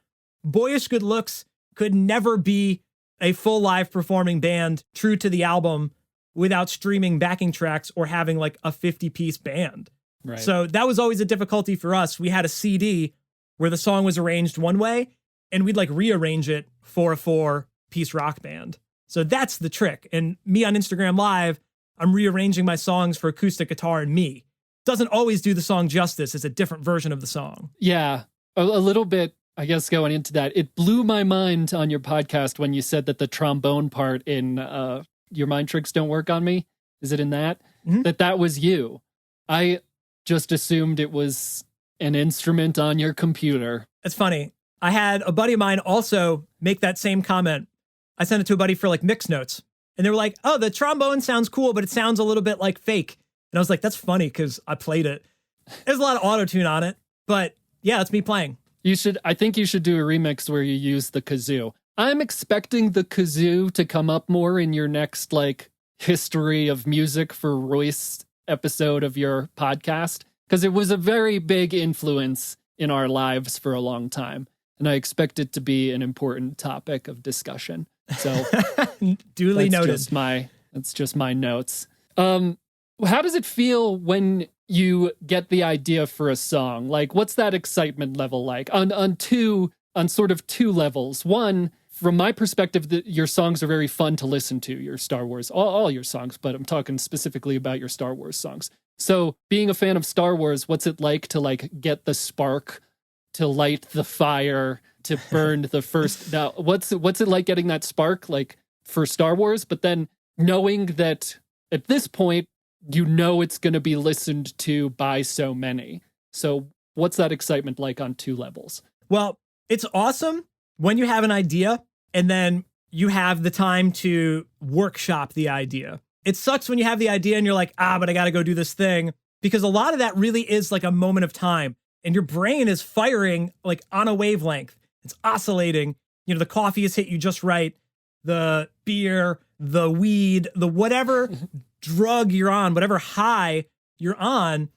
Royish Good Looks could never be a full live performing band true to the album without streaming backing tracks or having like a 50-piece band. Right. So that was always a difficulty for us. We had a CD where the song was arranged one way and we'd like rearrange it for a 4-piece rock band. So that's the trick. And me on Instagram Live, I'm rearranging my songs for acoustic guitar and me. Doesn't always do the song justice. It's a different version of the song. Yeah, a little bit, I guess, going into that. It blew my mind on your podcast when you said that the trombone part in Your Mind Tricks Don't Work on Me? Is it in that? Mhm. That was you. I just assumed it was an instrument on your computer. It's funny. I had a buddy of mine also make that same comment. I sent it to a buddy for like mix notes. And they were like, oh, the trombone sounds cool, but it sounds a little bit like fake. And I was like, that's funny because I played it. There's a lot of Autotune on it. But yeah, it's me playing. I think you should do a remix where you use the kazoo. I'm expecting the kazoo to come up more in your next like history of music for Royce episode of your podcast, because it was a very big influence in our lives for a long time. And I expect it to be an important topic of discussion. So Duly noted. That's just my notes. How does it feel when you get the idea for a song? Like, what's that excitement level like on sort of two levels? One, from my perspective, your songs are very fun to listen to, your Star Wars, all your songs, but I'm talking specifically about your Star Wars songs. So being a fan of Star Wars, what's it like to like get the spark, to light the fire, to burn the first? Now, what's it like getting that spark like for Star Wars, but then knowing that at this point, you know it's going to be listened to by so many. So what's that excitement like on two levels? Well, it's awesome when you have an idea and then you have the time to workshop the idea. It sucks when you have the idea and you're like, but I got to go do this thing, because a lot of that really is like a moment of time and your brain is firing like on a wavelength. It's oscillating. You know, the coffee has hit you just right. The beer, the weed, the whatever drug you're on, whatever high you're on,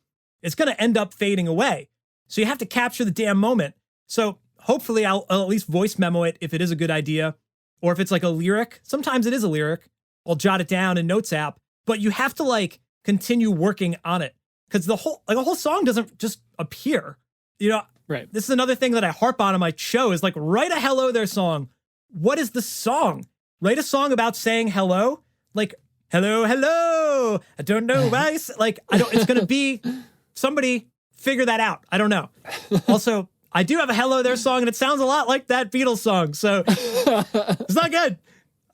it's going to end up fading away. So you have to capture the damn moment. So hopefully I'll at least voice memo it if it is a good idea, or if it's like a lyric. Sometimes it is a lyric. I'll jot it down in Notes app, but you have to like continue working on it, because the whole song doesn't just appear. You know, right. This is another thing that I harp on in my show is like, write a hello there song. What is the song? Write a song about saying hello. Like, hello, hello. I don't know why. Like, it's going to be somebody figure that out. I don't know. Also, I do have a hello there song and it sounds a lot like that Beatles song. So it's not good.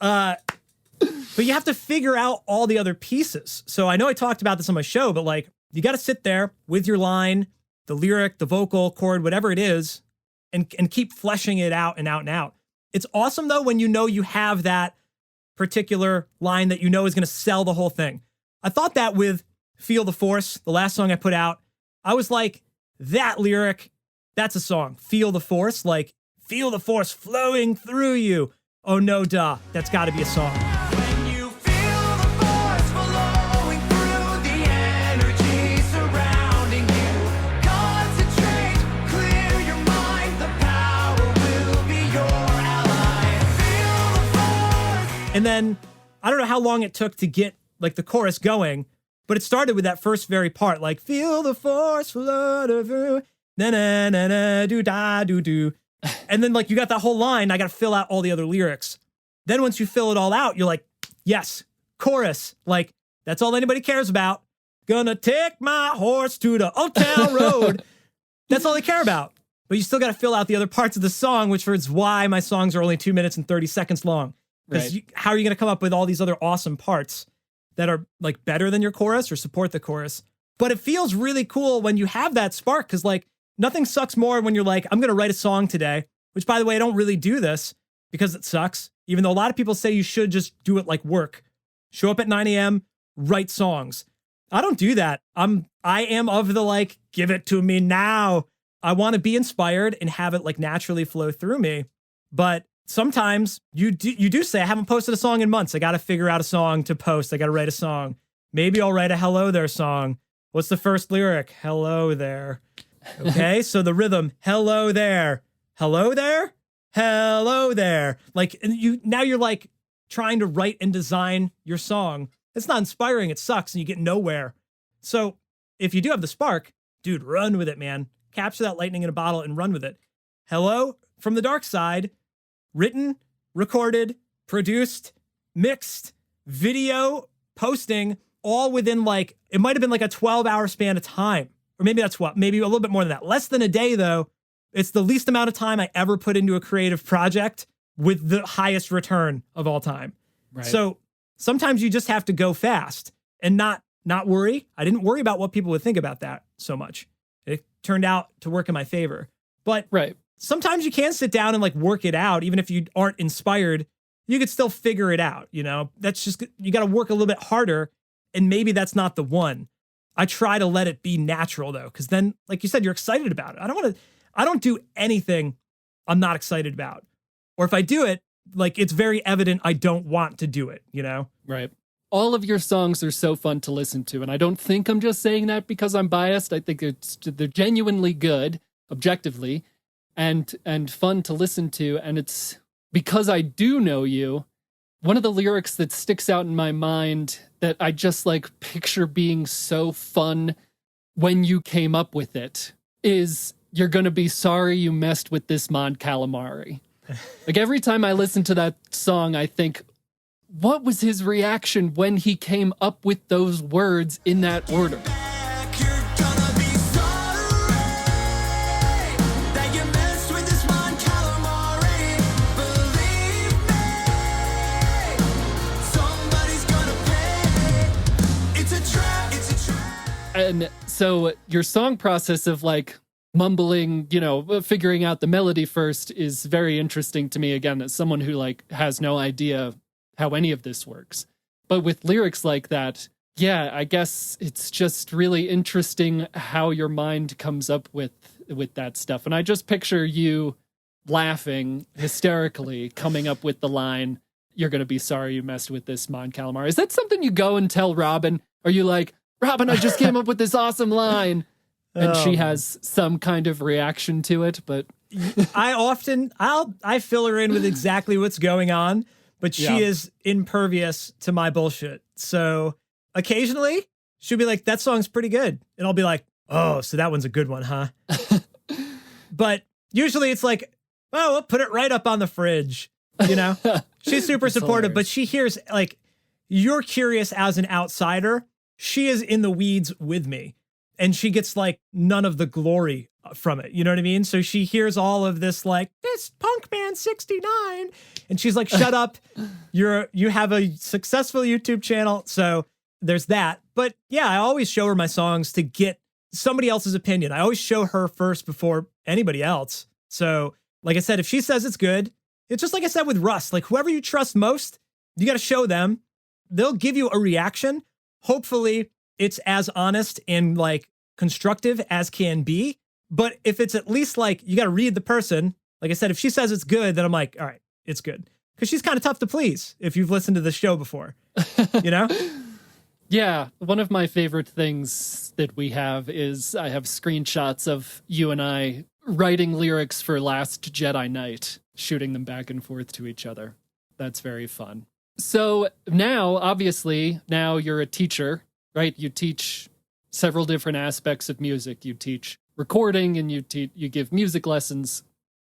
But you have to figure out all the other pieces. So I know I talked about this on my show, but like, you got to sit there with your line, the lyric, the vocal chord, whatever it is, and keep fleshing it out and out and out. It's awesome though when you know you have that particular line that you know is going to sell the whole thing. I thought that with Feel the Force, the last song I put out. I was like, that lyric, that's a song. Feel the Force, like feel the force flowing through you. Oh no, duh, that's got to be a song. When you feel the force flowing through the energy surrounding you, concentrate, clear your mind, the power will be your ally. Feel the force. And then I don't know how long it took to get like the chorus going, but it started with that first very part, like feel the force flow through, na na na na do da do do. And then like you got that whole line, I got to fill out all the other lyrics. Then once you fill it all out, you're like, yes, chorus. Like that's all anybody cares about. Gonna take my horse to the Old Town Road. That's all they care about. But you still got to fill out the other parts of the song, which is why my songs are only 2 minutes and 30 seconds long. Because Right. how are you going to come up with all these other awesome parts that are like better than your chorus or support the chorus? But it feels really cool when you have that spark, because like nothing sucks more when you're like, I'm going to write a song today, which by the way, I don't really do this because it sucks. Even though a lot of people say you should just do it like work. Show up at 9 a.m., write songs. I don't do that. I am of the like, give it to me now. I want to be inspired and have it like naturally flow through me. But sometimes you do say, I haven't posted a song in months. I got to figure out a song to post. I got to write a song. Maybe I'll write a hello there song. What's the first lyric? Hello there. Okay, so the rhythm, hello there. Hello there? Hello there. Like, and you're like trying to write and design your song. It's not inspiring. It sucks and you get nowhere. So if you do have the spark, dude, run with it, man. Capture that lightning in a bottle and run with it. Hello from the dark side. Written, recorded, produced, mixed, video, posting, all within like, it might have been like a 12-hour span of time. Or maybe that's maybe a little bit more than that. Less than a day though. It's the least amount of time I ever put into a creative project with the highest return of all time. Right. So sometimes you just have to go fast and not worry. I didn't worry about what people would think about that so much. It turned out to work in my favor. But Right. sometimes you can sit down and like work it out. Even if you aren't inspired, you could still figure it out. You know, that's just, you got to work a little bit harder. And maybe that's not the one. I try to let it be natural though. Cause then, like you said, you're excited about it. I don't do anything I'm not excited about. Or if I do it, like it's very evident I don't want to do it, you know? Right. All of your songs are so fun to listen to. And I don't think I'm just saying that because I'm biased. I think they're genuinely good, objectively, and fun to listen to. And it's because I do know you. One of the lyrics that sticks out in my mind that I just like picture being so fun when you came up with it is, "You're gonna be sorry you messed with this Mon Calamari." Like every time I listen to that song, I think, what was his reaction when he came up with those words in that order? You're gonna be sorry that you messed with this Mon Calamari. Believe me, somebody's gonna pay. It's a trap, it's a trap. And so your song process of like mumbling, you know, figuring out the melody first is very interesting to me, again, as someone who like has no idea how any of this works. But with lyrics like that, yeah, I guess it's just really interesting how your mind comes up with that stuff. And I just picture you laughing hysterically, coming up with the line, "You're going to be sorry you messed with this Mon Calamari." Is that something you go and tell Robin? Are you like, "Robin, I just came up with this awesome line," and she has some kind of reaction to it? But I fill her in with exactly what's going on, but she is impervious to my bullshit. So occasionally she'll be like, "That song's pretty good." And I'll be like, "Oh, so that one's a good one, huh?" But usually it's like, "Oh, we'll put it right up on the fridge." You know, she's super supportive, hilarious. but she hears like, you're curious as an outsider. She is in the weeds with me and she gets like none of the glory from it. You know what I mean? So she hears all of this, like, "This punk band 69." And she's like, "Shut up. You have a successful YouTube channel." So there's that. But yeah, I always show her my songs to get somebody else's opinion. I always show her first before anybody else. So like I said, if she says it's good, it's just like I said with Russ, like whoever you trust most, you got to show them. They'll give you a reaction. Hopefully it's as honest and like constructive as can be. But if it's at least like, you got to read the person. Like I said, if she says it's good, then I'm like, all right, it's good. Because she's kind of tough to please if you've listened to the show before, you know? Yeah, one of my favorite things that we have is I have screenshots of you and I writing lyrics for Last Jedi Knight, shooting them back and forth to each other. That's very fun. So now, obviously, now you're a teacher, right? You teach several different aspects of music. You teach recording and you give music lessons.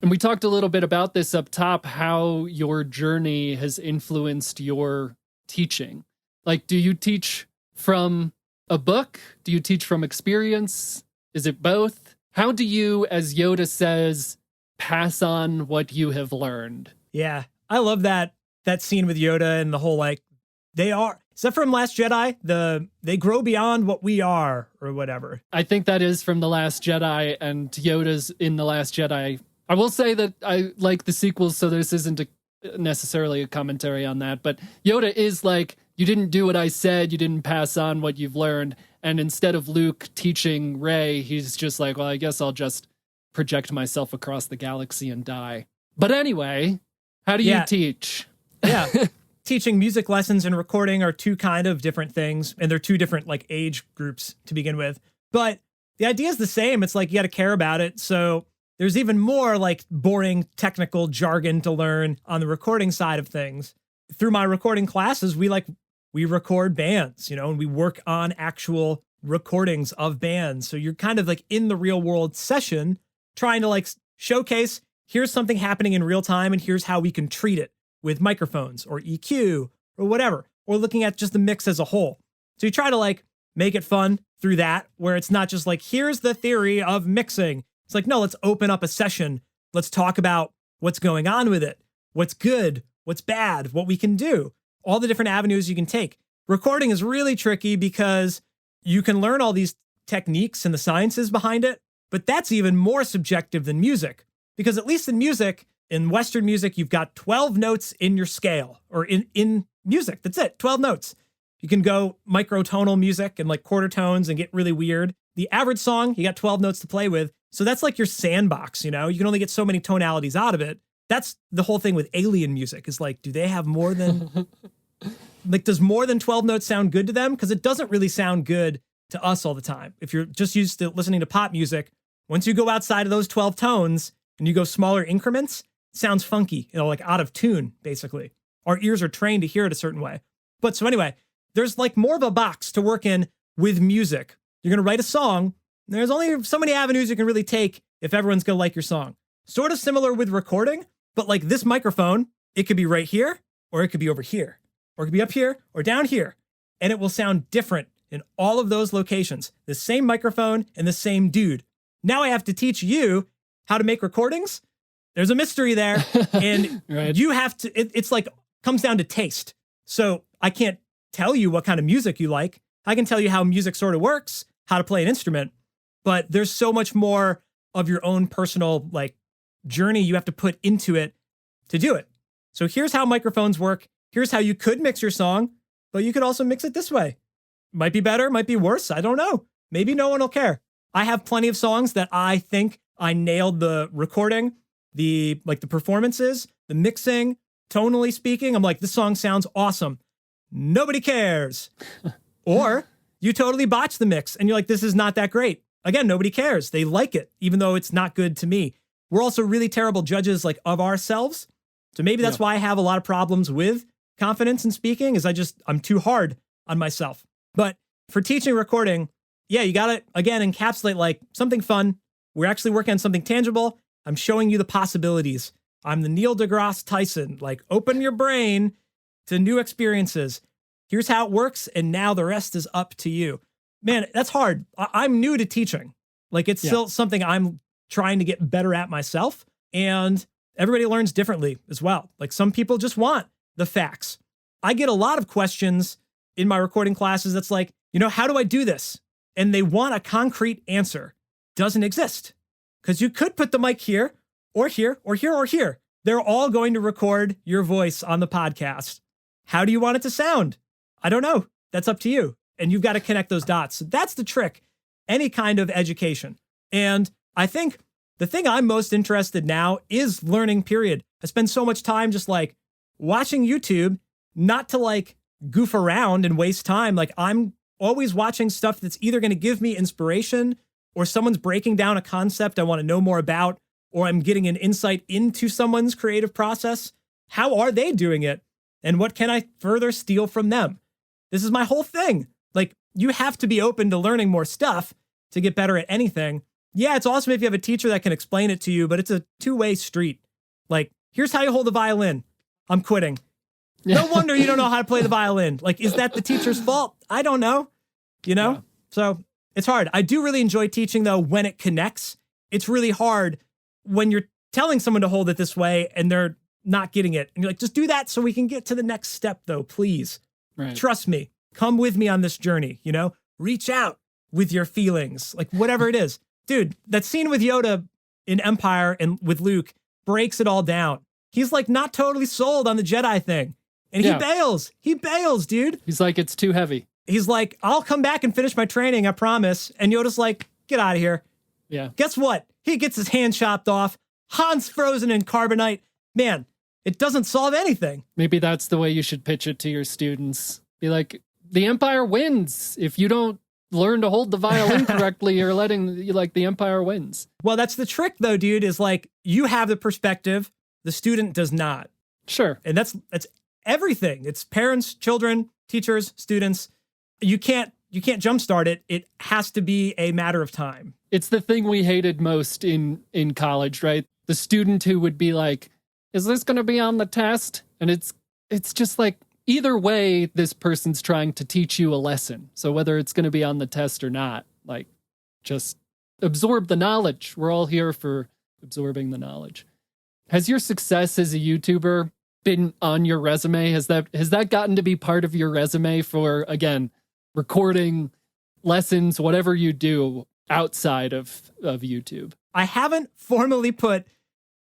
And we talked a little bit about this up top, how your journey has influenced your teaching. Like, do you teach from a book? Do you teach from experience? Is it both? How do you, as Yoda says, pass on what you have learned? Yeah, I love that scene with Yoda and the whole like, is that from Last Jedi? They grow beyond what we are or whatever. I think that is from The Last Jedi, and Yoda's in The Last Jedi. I will say that I like the sequels, so this isn't necessarily a commentary on that, but Yoda is like, you didn't do what I said, you didn't pass on what you've learned, and instead of Luke teaching Rey, he's just like, well, I guess I'll just project myself across the galaxy and die. But anyway, how do you teach? Yeah. Teaching music lessons and recording are two kind of different things, and they're two different like age groups to begin with. But the idea is the same. It's like you got to care about it. So there's even more like boring technical jargon to learn on the recording side of things. Through my recording classes, we record bands, you know, and we work on actual recordings of bands. So you're kind of like in the real world session trying to like showcase, here's something happening in real time and here's how we can treat it with microphones or EQ or whatever, or looking at just the mix as a whole. So you try to like make it fun through that, where it's not just like, here's the theory of mixing. It's like, no, let's open up a session. Let's talk about what's going on with it, what's good, what's bad, what we can do. all the different avenues you can take. Recording is really tricky because you can learn all these techniques and the sciences behind it, but that's even more subjective than music. Because at least in music, in Western music, you've got 12 notes in your scale, or in music. That's it, 12 notes. You can go microtonal music and like quarter tones and get really weird. The average song, you got 12 notes to play with. So that's like your sandbox, you know? You can only get so many tonalities out of it. That's the whole thing with alien music, is like, do they have more than, like, does more than 12 notes sound good to them? Because it doesn't really sound good to us all the time. If you're just used to listening to pop music, once you go outside of those 12 tones and you go smaller increments, it sounds funky, you know, like out of tune, basically. Our ears are trained to hear it a certain way. But so anyway, there's like more of a box to work in with music. You're going to write a song. There's only so many avenues you can really take if everyone's going to like your song. Sort of similar with recording, but like this microphone, it could be right here, or it could be over here, or it could be up here or down here. And it will sound different in all of those locations. The same microphone and the same dude. Now I have to teach you how to make recordings. There's a mystery there. And Right. you have to, it's like, comes down to taste. So I can't tell you what kind of music you like. I can tell you how music sort of works, how to play an instrument, but there's so much more of your own personal like journey you have to put into it to do it. So here's how microphones work. Here's how you could mix your song, but you could also mix it this way. Might be better, might be worse. I don't know. Maybe no one will care. I have plenty of songs that I think I nailed the recording, the performances, the mixing, tonally speaking. I'm like, this song sounds awesome. Nobody cares. Or you totally botch the mix and you're like, this is not that great. Again, nobody cares. They like it, even though it's not good to me. We're also really terrible judges like of ourselves. So maybe that's why I have a lot of problems with confidence in speaking, is I'm too hard on myself. But for teaching recording, yeah, you got to, again, encapsulate like something fun. We're actually working on something tangible. I'm showing you the possibilities. I'm the Neil deGrasse Tyson, like open your brain to new experiences. Here's how it works. And now the rest is up to you. Man, that's hard. I'm new to teaching. Like it's still something I'm trying to get better at myself. And everybody learns differently as well. Like some people just want the facts. I get a lot of questions in my recording classes that's like, you know, how do I do this? And they want a concrete answer. Doesn't exist. Because you could put the mic here, or here, or here, or here. They're all going to record your voice on the podcast. How do you want it to sound? I don't know. That's up to you. And you've got to connect those dots. So that's the trick. Any kind of education. And I think the thing I'm most interested now is learning, period. I spend so much time just like watching YouTube, not to like goof around and waste time. Like I'm always watching stuff that's either going to give me inspiration, or someone's breaking down a concept I want to know more about, or I'm getting an insight into someone's creative process. How are they doing it? And what can I further steal from them? This is my whole thing. Like, you have to be open to learning more stuff to get better at anything. Yeah, it's awesome if you have a teacher that can explain it to you, but it's a two-way street. Like, here's how you hold the violin. I'm quitting. No wonder you don't know how to play the violin. Like, is that the teacher's fault? I don't know. You know? Yeah. So it's hard. I do really enjoy teaching, though, when it connects. It's really hard when you're telling someone to hold it this way and they're not getting it. And you're like, just do that so we can get to the next step, though, please. Right. Trust me. Come with me on this journey, you know? Reach out with your feelings, like whatever it is. Dude, that scene with Yoda in Empire and with Luke breaks it all down. He's like not totally sold on the Jedi thing. And he bails. He bails, dude. He's like, it's too heavy. He's like, I'll come back and finish my training, I promise. And Yoda's like, get out of here. Yeah. Guess what? He gets his hand chopped off. Han's frozen in carbonite. Man, it doesn't solve anything. Maybe that's the way you should pitch it to your students. Be like, the Empire wins. If you don't learn to hold the violin correctly, you're letting, like, the Empire wins. Well, that's the trick, though, dude, is like, you have the perspective, the student does not. Sure. And that's everything. It's parents, children, teachers, students. You can't jumpstart it. It has to be a matter of time. It's the thing we hated most in college, right? The student who would be like, is this going to be on the test? And it's just like, either way, this person's trying to teach you a lesson. So whether it's going to be on the test or not, like, just absorb the knowledge. We're all here for absorbing the knowledge. Has your success as a YouTuber been on your resume? Has that gotten to be part of your resume for, again, recording lessons, whatever you do outside of YouTube? I haven't formally put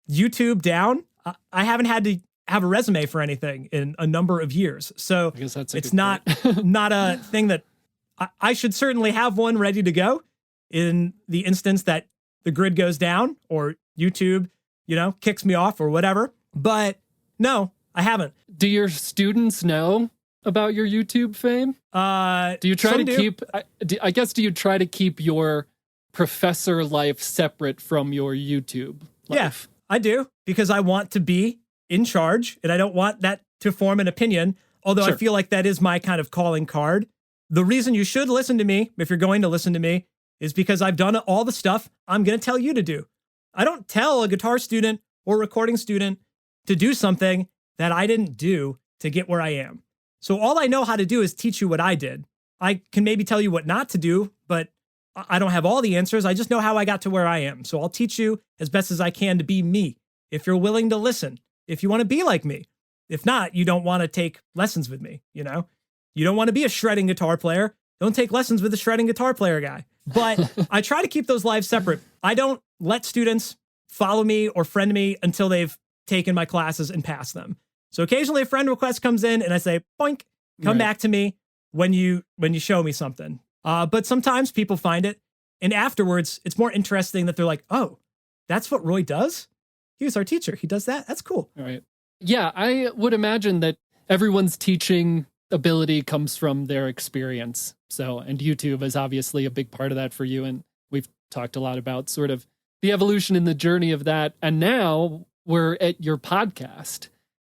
YouTube down. I haven't had to have a resume for anything in a number of years. So I guess that's it's good not point. not a thing that I should certainly have one ready to go in the instance that the grid goes down or YouTube, kicks me off or whatever. But no, I haven't. Do your students know about your YouTube fame? Do you try to keep, I guess, do you try to keep your professor life separate from your YouTube life? Yeah, I do, because I want to be in charge and I don't want that to form an opinion. Although Sure. I feel like that is my kind of calling card. The reason you should listen to me, if you're going to listen to me, is because I've done all the stuff I'm going to tell you to do. I don't tell a guitar student or recording student to do something that I didn't do to get where I am. So all I know how to do is teach you what I did. I can maybe tell you what not to do, but I don't have all the answers. I just know how I got to where I am. So I'll teach you as best as I can to be me. If you're willing to listen, if you want to be like me. If not, you don't want to take lessons with me, You don't want to be a shredding guitar player. Don't take lessons with a shredding guitar player guy. But I try to keep those lives separate. I don't let students follow me or friend me until they've taken my classes and passed them. So occasionally a friend request comes in and I say, boink, come back to me when you show me something. But sometimes people find it. And afterwards, it's more interesting that they're like, oh, that's what Roy does? He was our teacher. He does that? That's cool. All right. Yeah, I would imagine that everyone's teaching ability comes from their experience. So, and YouTube is obviously a big part of that for you. And we've talked a lot about sort of the evolution and the journey of that. And now we're at your podcast,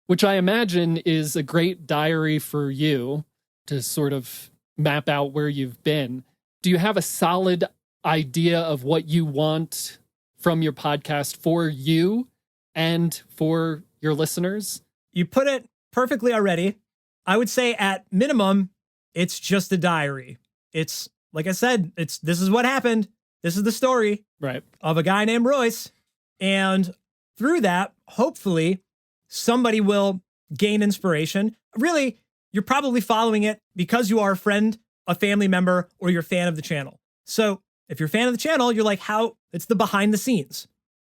which I imagine is a great diary for you to sort of map out where you've been. Do you have a solid idea of what you want from your podcast for you and for your listeners? You put it perfectly already. I would say at minimum, it's just a diary. It's, like I said, this is what happened. This is the story of a guy named Royce. And through that, hopefully, somebody will gain inspiration. Really, you're probably following it because you are a friend, a family member, or you're a fan of the channel. So if you're a fan of the channel, you're like, it's the behind the scenes.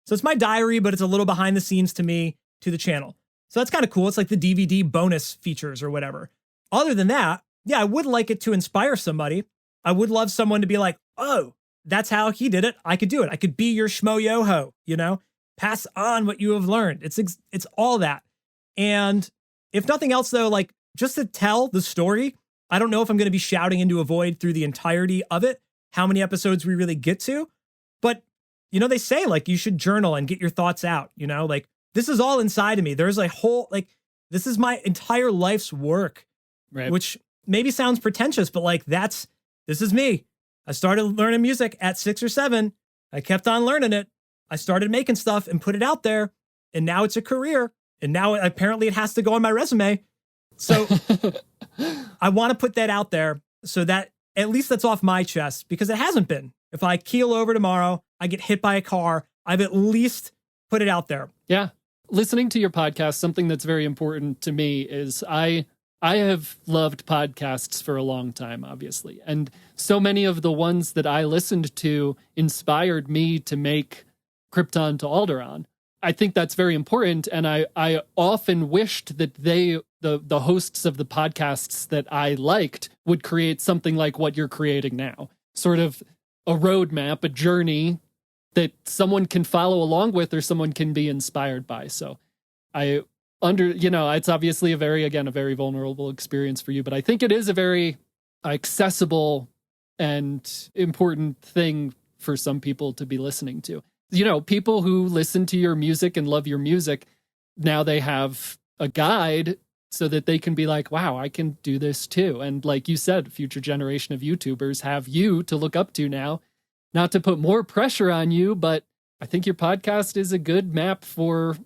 So it's my diary, but it's a little behind the scenes to me, to the channel. So that's kind of cool. It's like the DVD bonus features or whatever. Other than that, yeah, I would like it to inspire somebody. I would love someone to be like, oh, that's how he did it. I could do it. I could be your Shmo Yoho, pass on what you have learned. It's all that. And if nothing else though, like just to tell the story, I don't know if I'm going to be shouting into a void through the entirety of it, how many episodes we really get to. But, they say like you should journal and get your thoughts out, like this is all inside of me. There's a whole, this is my entire life's work, which maybe sounds pretentious, but this is me. I started learning music at 6 or 7. I kept on learning it. I started making stuff and put it out there. And now it's a career. And now apparently it has to go on my resume. So I want to put that out there so that at least that's off my chest, because it hasn't been. If I keel over tomorrow, I get hit by a car, I've at least put it out there. Yeah. Listening to your podcast, something that's very important to me is I have loved podcasts for a long time, obviously. And so many of the ones that I listened to inspired me to make Krypton to Alderaan. I think that's very important. And I often wished that the hosts of the podcasts that I liked would create something like what you're creating now. Sort of a roadmap, a journey that someone can follow along with or someone can be inspired by. So it's obviously a very vulnerable experience for you, but I think it is a very accessible and important thing for some people to be listening to. People who listen to your music and love your music, now they have a guide so that they can be like, wow, I can do this too. And like you said, future generation of YouTubers have you to look up to now. Not to put more pressure on you, but I think your podcast is a good map for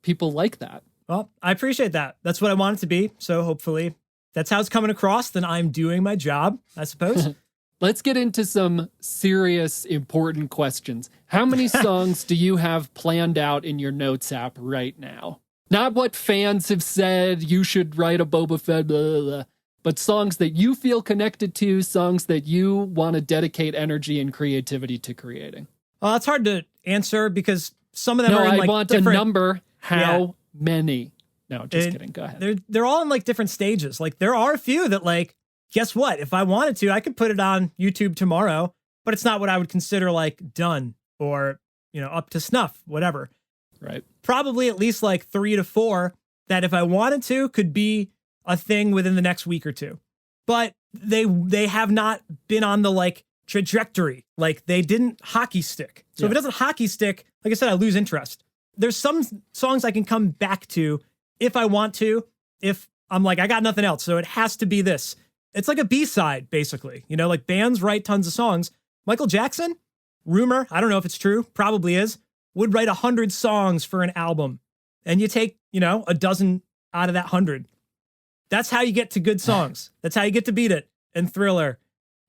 people like that. Well, I appreciate that. That's what I want it to be. So hopefully that's how it's coming across. Then I'm doing my job, I suppose. Let's get into some serious, important questions. How many songs do you have planned out in your notes app right now? Not what fans have said, you should write a Boba Fett, blah, blah, blah, but songs that you feel connected to, songs that you want to dedicate energy and creativity to creating. It's hard to answer because some of them No, are in I like want different... a number. How many? No, just kidding. Go ahead. They're all in like different stages. Like there are a few that like, guess what? If I wanted to, I could put it on YouTube tomorrow, but it's not what I would consider like done or, up to snuff, whatever. Right. Probably at least like 3 to 4 that if I wanted to could be a thing within the next week or two. But they have not been on the like trajectory. Like they didn't hockey stick. So if it doesn't hockey stick, like I said, I lose interest. There's some songs I can come back to if I want to, if I'm like, I got nothing else. So it has to be this. It's like a B-side, basically. Like bands write tons of songs. Michael Jackson, rumor, I don't know if it's true, probably is, would write 100 songs for an album. And you take, a dozen out of that 100. That's how you get to good songs. That's how you get to Beat It and Thriller,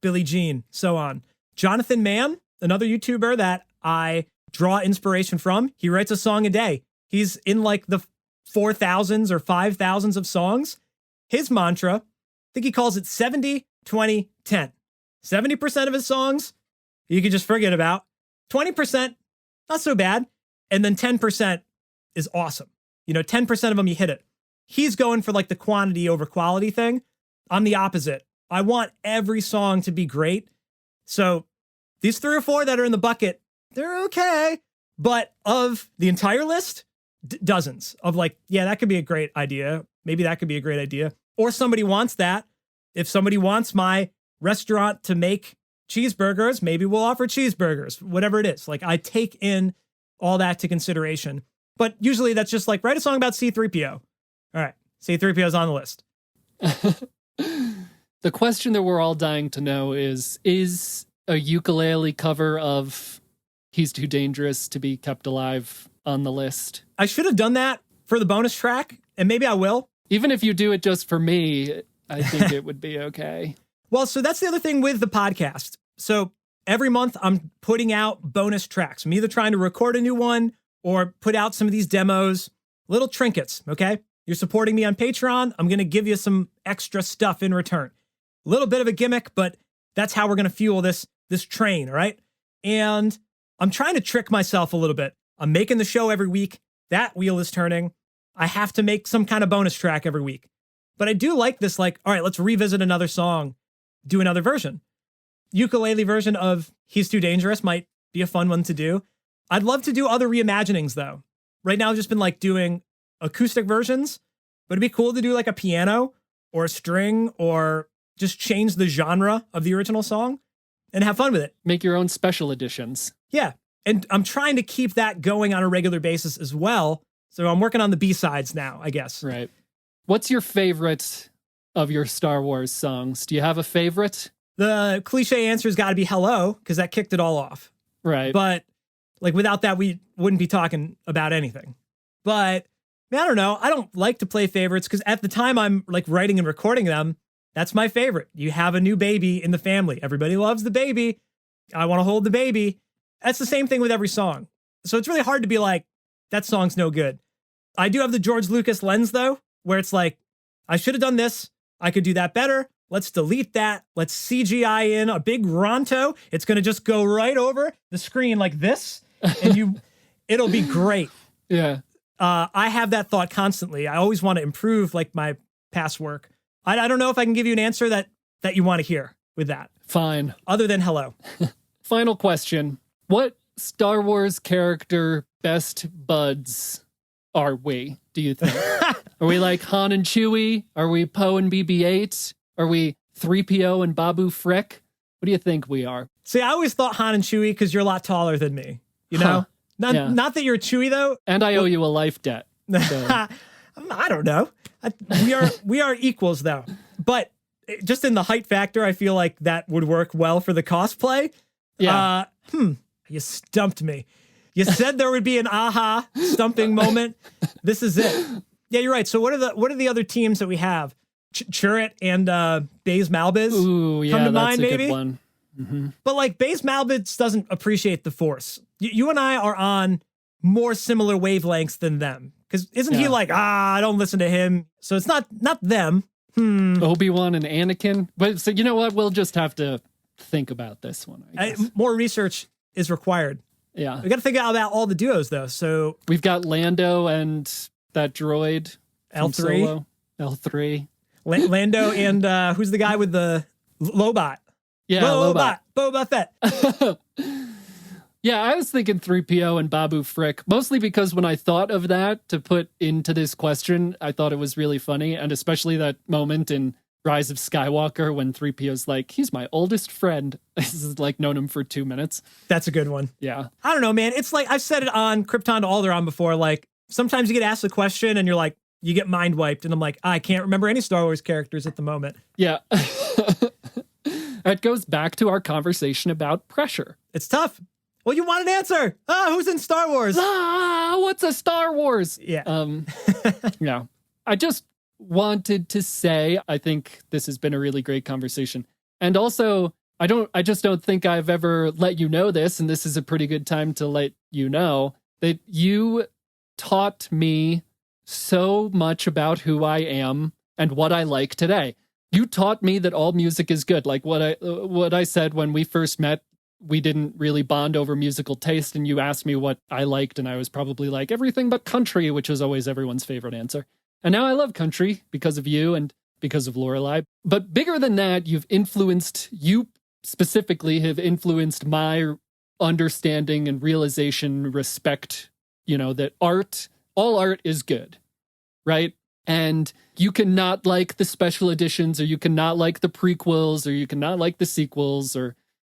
Billie Jean, so on. Jonathan Mann, another YouTuber that I draw inspiration from, he writes a song a day. He's in like the 4,000s or 5,000s of songs. His mantra, I think he calls it 70, 20, 10. 70% of his songs, you can just forget about. 20%, not so bad. And then 10% is awesome. 10% of them, you hit it. He's going for like the quantity over quality thing. I'm the opposite. I want every song to be great. So these 3 or 4 that are in the bucket, they're okay. But of the entire list, dozens of like, yeah, that could be a great idea. Maybe that could be a great idea. Or somebody wants that. If somebody wants my restaurant to make cheeseburgers, maybe we'll offer cheeseburgers, whatever it is. Like I take in all that to consideration. But usually that's just like, write a song about C-3PO. All right, C-3PO is on the list. The question that we're all dying to know is a ukulele cover of He's Too Dangerous to Be Kept Alive on the list? I should have done that for the bonus track, and maybe I will. Even if you do it just for me, I think it would be okay. Well, so that's the other thing with the podcast. So every month I'm putting out bonus tracks. I'm either trying to record a new one or put out some of these demos, little trinkets, okay? You're supporting me on Patreon. I'm going to give you some extra stuff in return. A little bit of a gimmick, but that's how we're going to fuel this train, all right? And I'm trying to trick myself a little bit. I'm making the show every week. That wheel is turning. I have to make some kind of bonus track every week. But I do like this, like, all right, let's revisit another song, do another version. Ukulele version of He's Too Dangerous might be a fun one to do. I'd love to do other reimaginings, though. Right now, I've just been like doing acoustic versions, but it'd be cool to do like a piano or a string or just change the genre of the original song and have fun with it. Make your own special editions. Yeah. And I'm trying to keep that going on a regular basis as well. So I'm working on the B-sides now, I guess. Right. What's your favorite of your Star Wars songs? Do you have a favorite? The cliche answer's got to be Hello, because that kicked it all off. Right. But like without that, we wouldn't be talking about anything. But man, I don't know. I don't like to play favorites because at the time I'm like writing and recording them, that's my favorite. You have a new baby in the family. Everybody loves the baby. I want to hold the baby. That's the same thing with every song. So it's really hard to be like, that song's no good. I do have the George Lucas lens though, where it's like, I should have done this. I could do that better. Let's delete that. Let's CGI in a big Ronto. It's going to just go right over the screen like this. And it'll be great. Yeah. I have that thought constantly. I always want to improve like my past work. I don't know if I can give you an answer that you want to hear with that. Fine. Other than hello. Final question. What Star Wars character best buds are we, do you think? Are we like Han and Chewie? Are we Poe and BB-8? Are we 3PO and Babu Frick? What do you think we are? See, I always thought Han and Chewie because you're a lot taller than me. You know? Not that you're Chewie though. And I owe you a life debt. So. I don't know. We are equals though. But just in the height factor, I feel like that would work well for the cosplay. Yeah. You stumped me. You said there would be an aha stumping moment. This is it. Yeah, you're right. So what are the other teams that we have? Chirrut and Baze Malbiz. Ooh, yeah, come to that's mind, a maybe? good one. Mm-hmm. But like Baze Malbiz doesn't appreciate the Force. You and I are on more similar wavelengths than them. Because isn't he Yeah. like, I don't listen to him. So it's not them. Obi-Wan and Anakin. But so you know what? We'll just have to think about this one, I guess. More research is required. Yeah. We got to think about all the duos though. So We've got Lando and that droid. from L3. Solo. L3. Lando and who's the guy with the Lobot? Yeah, Lobot. Boba Fett. Yeah, I was thinking 3PO and Babu Frick, mostly because when I thought of that to put into this question, I thought it was really funny. And especially that moment in Rise of Skywalker when 3PO's like, he's my oldest friend. This is like known him for 2 minutes. That's a good one. Yeah. I don't know, man. It's like I've said it on Krypton to Alderaan before. Like sometimes you get asked a question and you're like, you get mind wiped. And I'm like, I can't remember any Star Wars characters at the moment. Yeah. That goes back to our conversation about pressure. It's tough. Well, you want an answer. Who's in Star Wars? What's a Star Wars? Yeah. Yeah. I just wanted to say, I think this has been a really great conversation. And also, I just don't think I've ever let you know this, and this is a pretty good time to let you know that you taught me so much about who I am and what I like today. You taught me that all music is good. Like what I said when we first met, we didn't really bond over musical taste, and you asked me what I liked, and I was probably like everything but country, which was always everyone's favorite answer. And now I love country because of you and because of Lorelai. But bigger than that, you specifically have influenced my understanding and realization, respect, that all art is good, right? And you cannot like the special editions, or you cannot like the prequels, or you cannot like the sequels,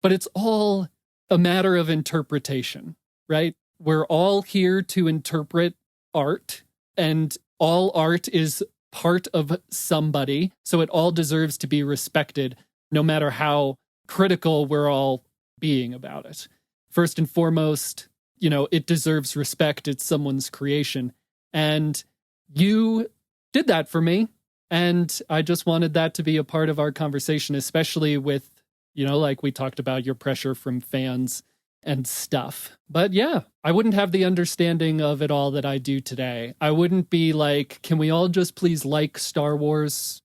but it's all a matter of interpretation, right? We're all here to interpret art, and all art is part of somebody, so it all deserves to be respected, no matter how critical we're all being about it. First and foremost, it deserves respect. It's someone's creation. And you did that for me. And I just wanted that to be a part of our conversation, especially with, like we talked about, your pressure from fans and stuff. But yeah, I wouldn't have the understanding of it all that I do today. I wouldn't be like, can we all just please like Star Wars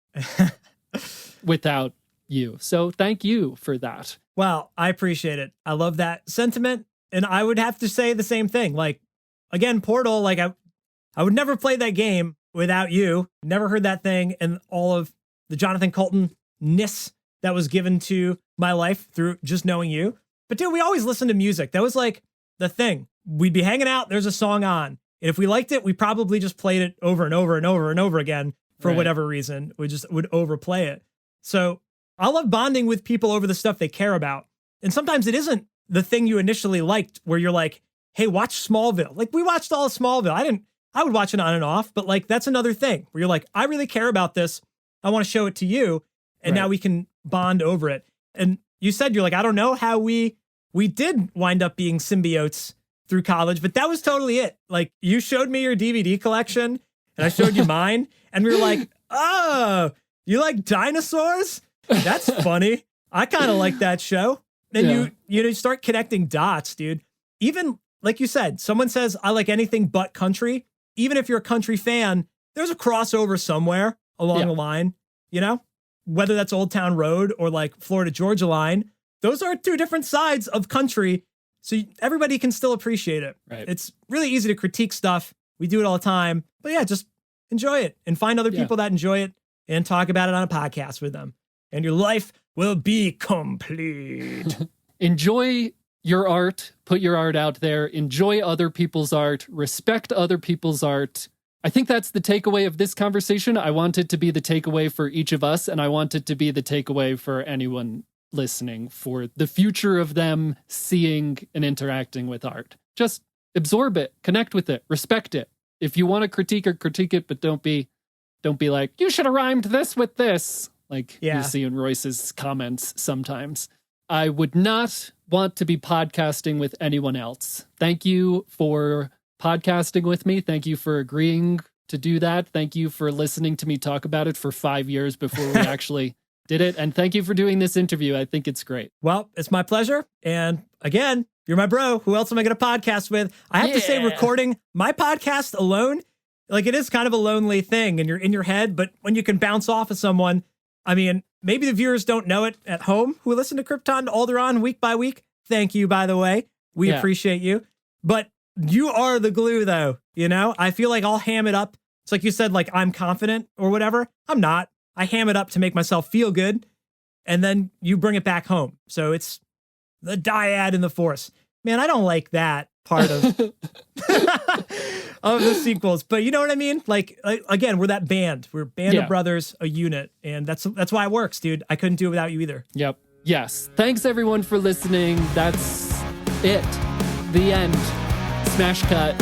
without you? So thank you for that. Well, I appreciate it. I love that sentiment. And I would have to say the same thing. Like, again, Portal, like I would never play that game without you. Never heard that thing and all of the Jonathan Coulton-ness that was given to my life through just knowing you. But dude, we always listened to music. That was like the thing. We'd be hanging out, there's a song on. And if we liked it, we probably just played it over and over and over and over again for Right. whatever reason. We just would overplay it. So I love bonding with people over the stuff they care about. And sometimes it isn't the thing you initially liked where you're like, hey, watch Smallville. Like we watched all of Smallville. I would watch it on and off, but like that's another thing where you're like, I really care about this. I want to show it to you. And now we can bond over it. And you said, you're like, I don't know how we did wind up being symbiotes through college, but that was totally it. Like you showed me your DVD collection and I showed you mine and we were like, oh, you like dinosaurs? That's funny. I kind of like that show. And you start connecting dots, dude. Even like you said, someone says, I like anything but country. Even if you're a country fan, there's a crossover somewhere along the line, whether that's Old Town Road or like Florida Georgia line. Those are two different sides of country. So everybody can still appreciate it. Right. It's really easy to critique stuff. We do it all the time. But yeah, just enjoy it and find other people that enjoy it and talk about it on a podcast with them. And your life will be complete. Enjoy your art. Put your art out there. Enjoy other people's art. Respect other people's art. I think that's the takeaway of this conversation. I want it to be the takeaway for each of us, and I want it to be the takeaway for anyone listening for the future of them seeing and interacting with art. Just absorb it, connect with it, respect it. If you want to critique it, but don't be like, you should have rhymed this with this. Like you see in Royce's comments sometimes. I would not want to be podcasting with anyone else. Thank you for podcasting with me. Thank you for agreeing to do that. Thank you for listening to me talk about it for 5 years before we actually did it. And thank you for doing this interview. I think it's great. Well, it's my pleasure. And again, you're my bro. Who else am I going to podcast with? I have to say, recording my podcast alone, Like, it is kind of a lonely thing, and you're in your head, but when you can bounce off of someone, I mean, maybe the viewers don't know it at home who listen to Krypton to Alderaan week by week. Thank you, by the way. We appreciate you. But you are the glue, though. You know, I feel like I'll ham it up. It's like you said, like, I'm confident or whatever. I'm not. I ham it up to make myself feel good, and then you bring it back home. So it's the dyad in the Force. Man, I don't like that part of of the sequels, but you know what I mean? Like again, we're that band. We're a band of brothers, a unit, and that's why it works, dude. I couldn't do it without you either. Yep. Yes. Thanks everyone for listening. That's it. The end. Smash cut.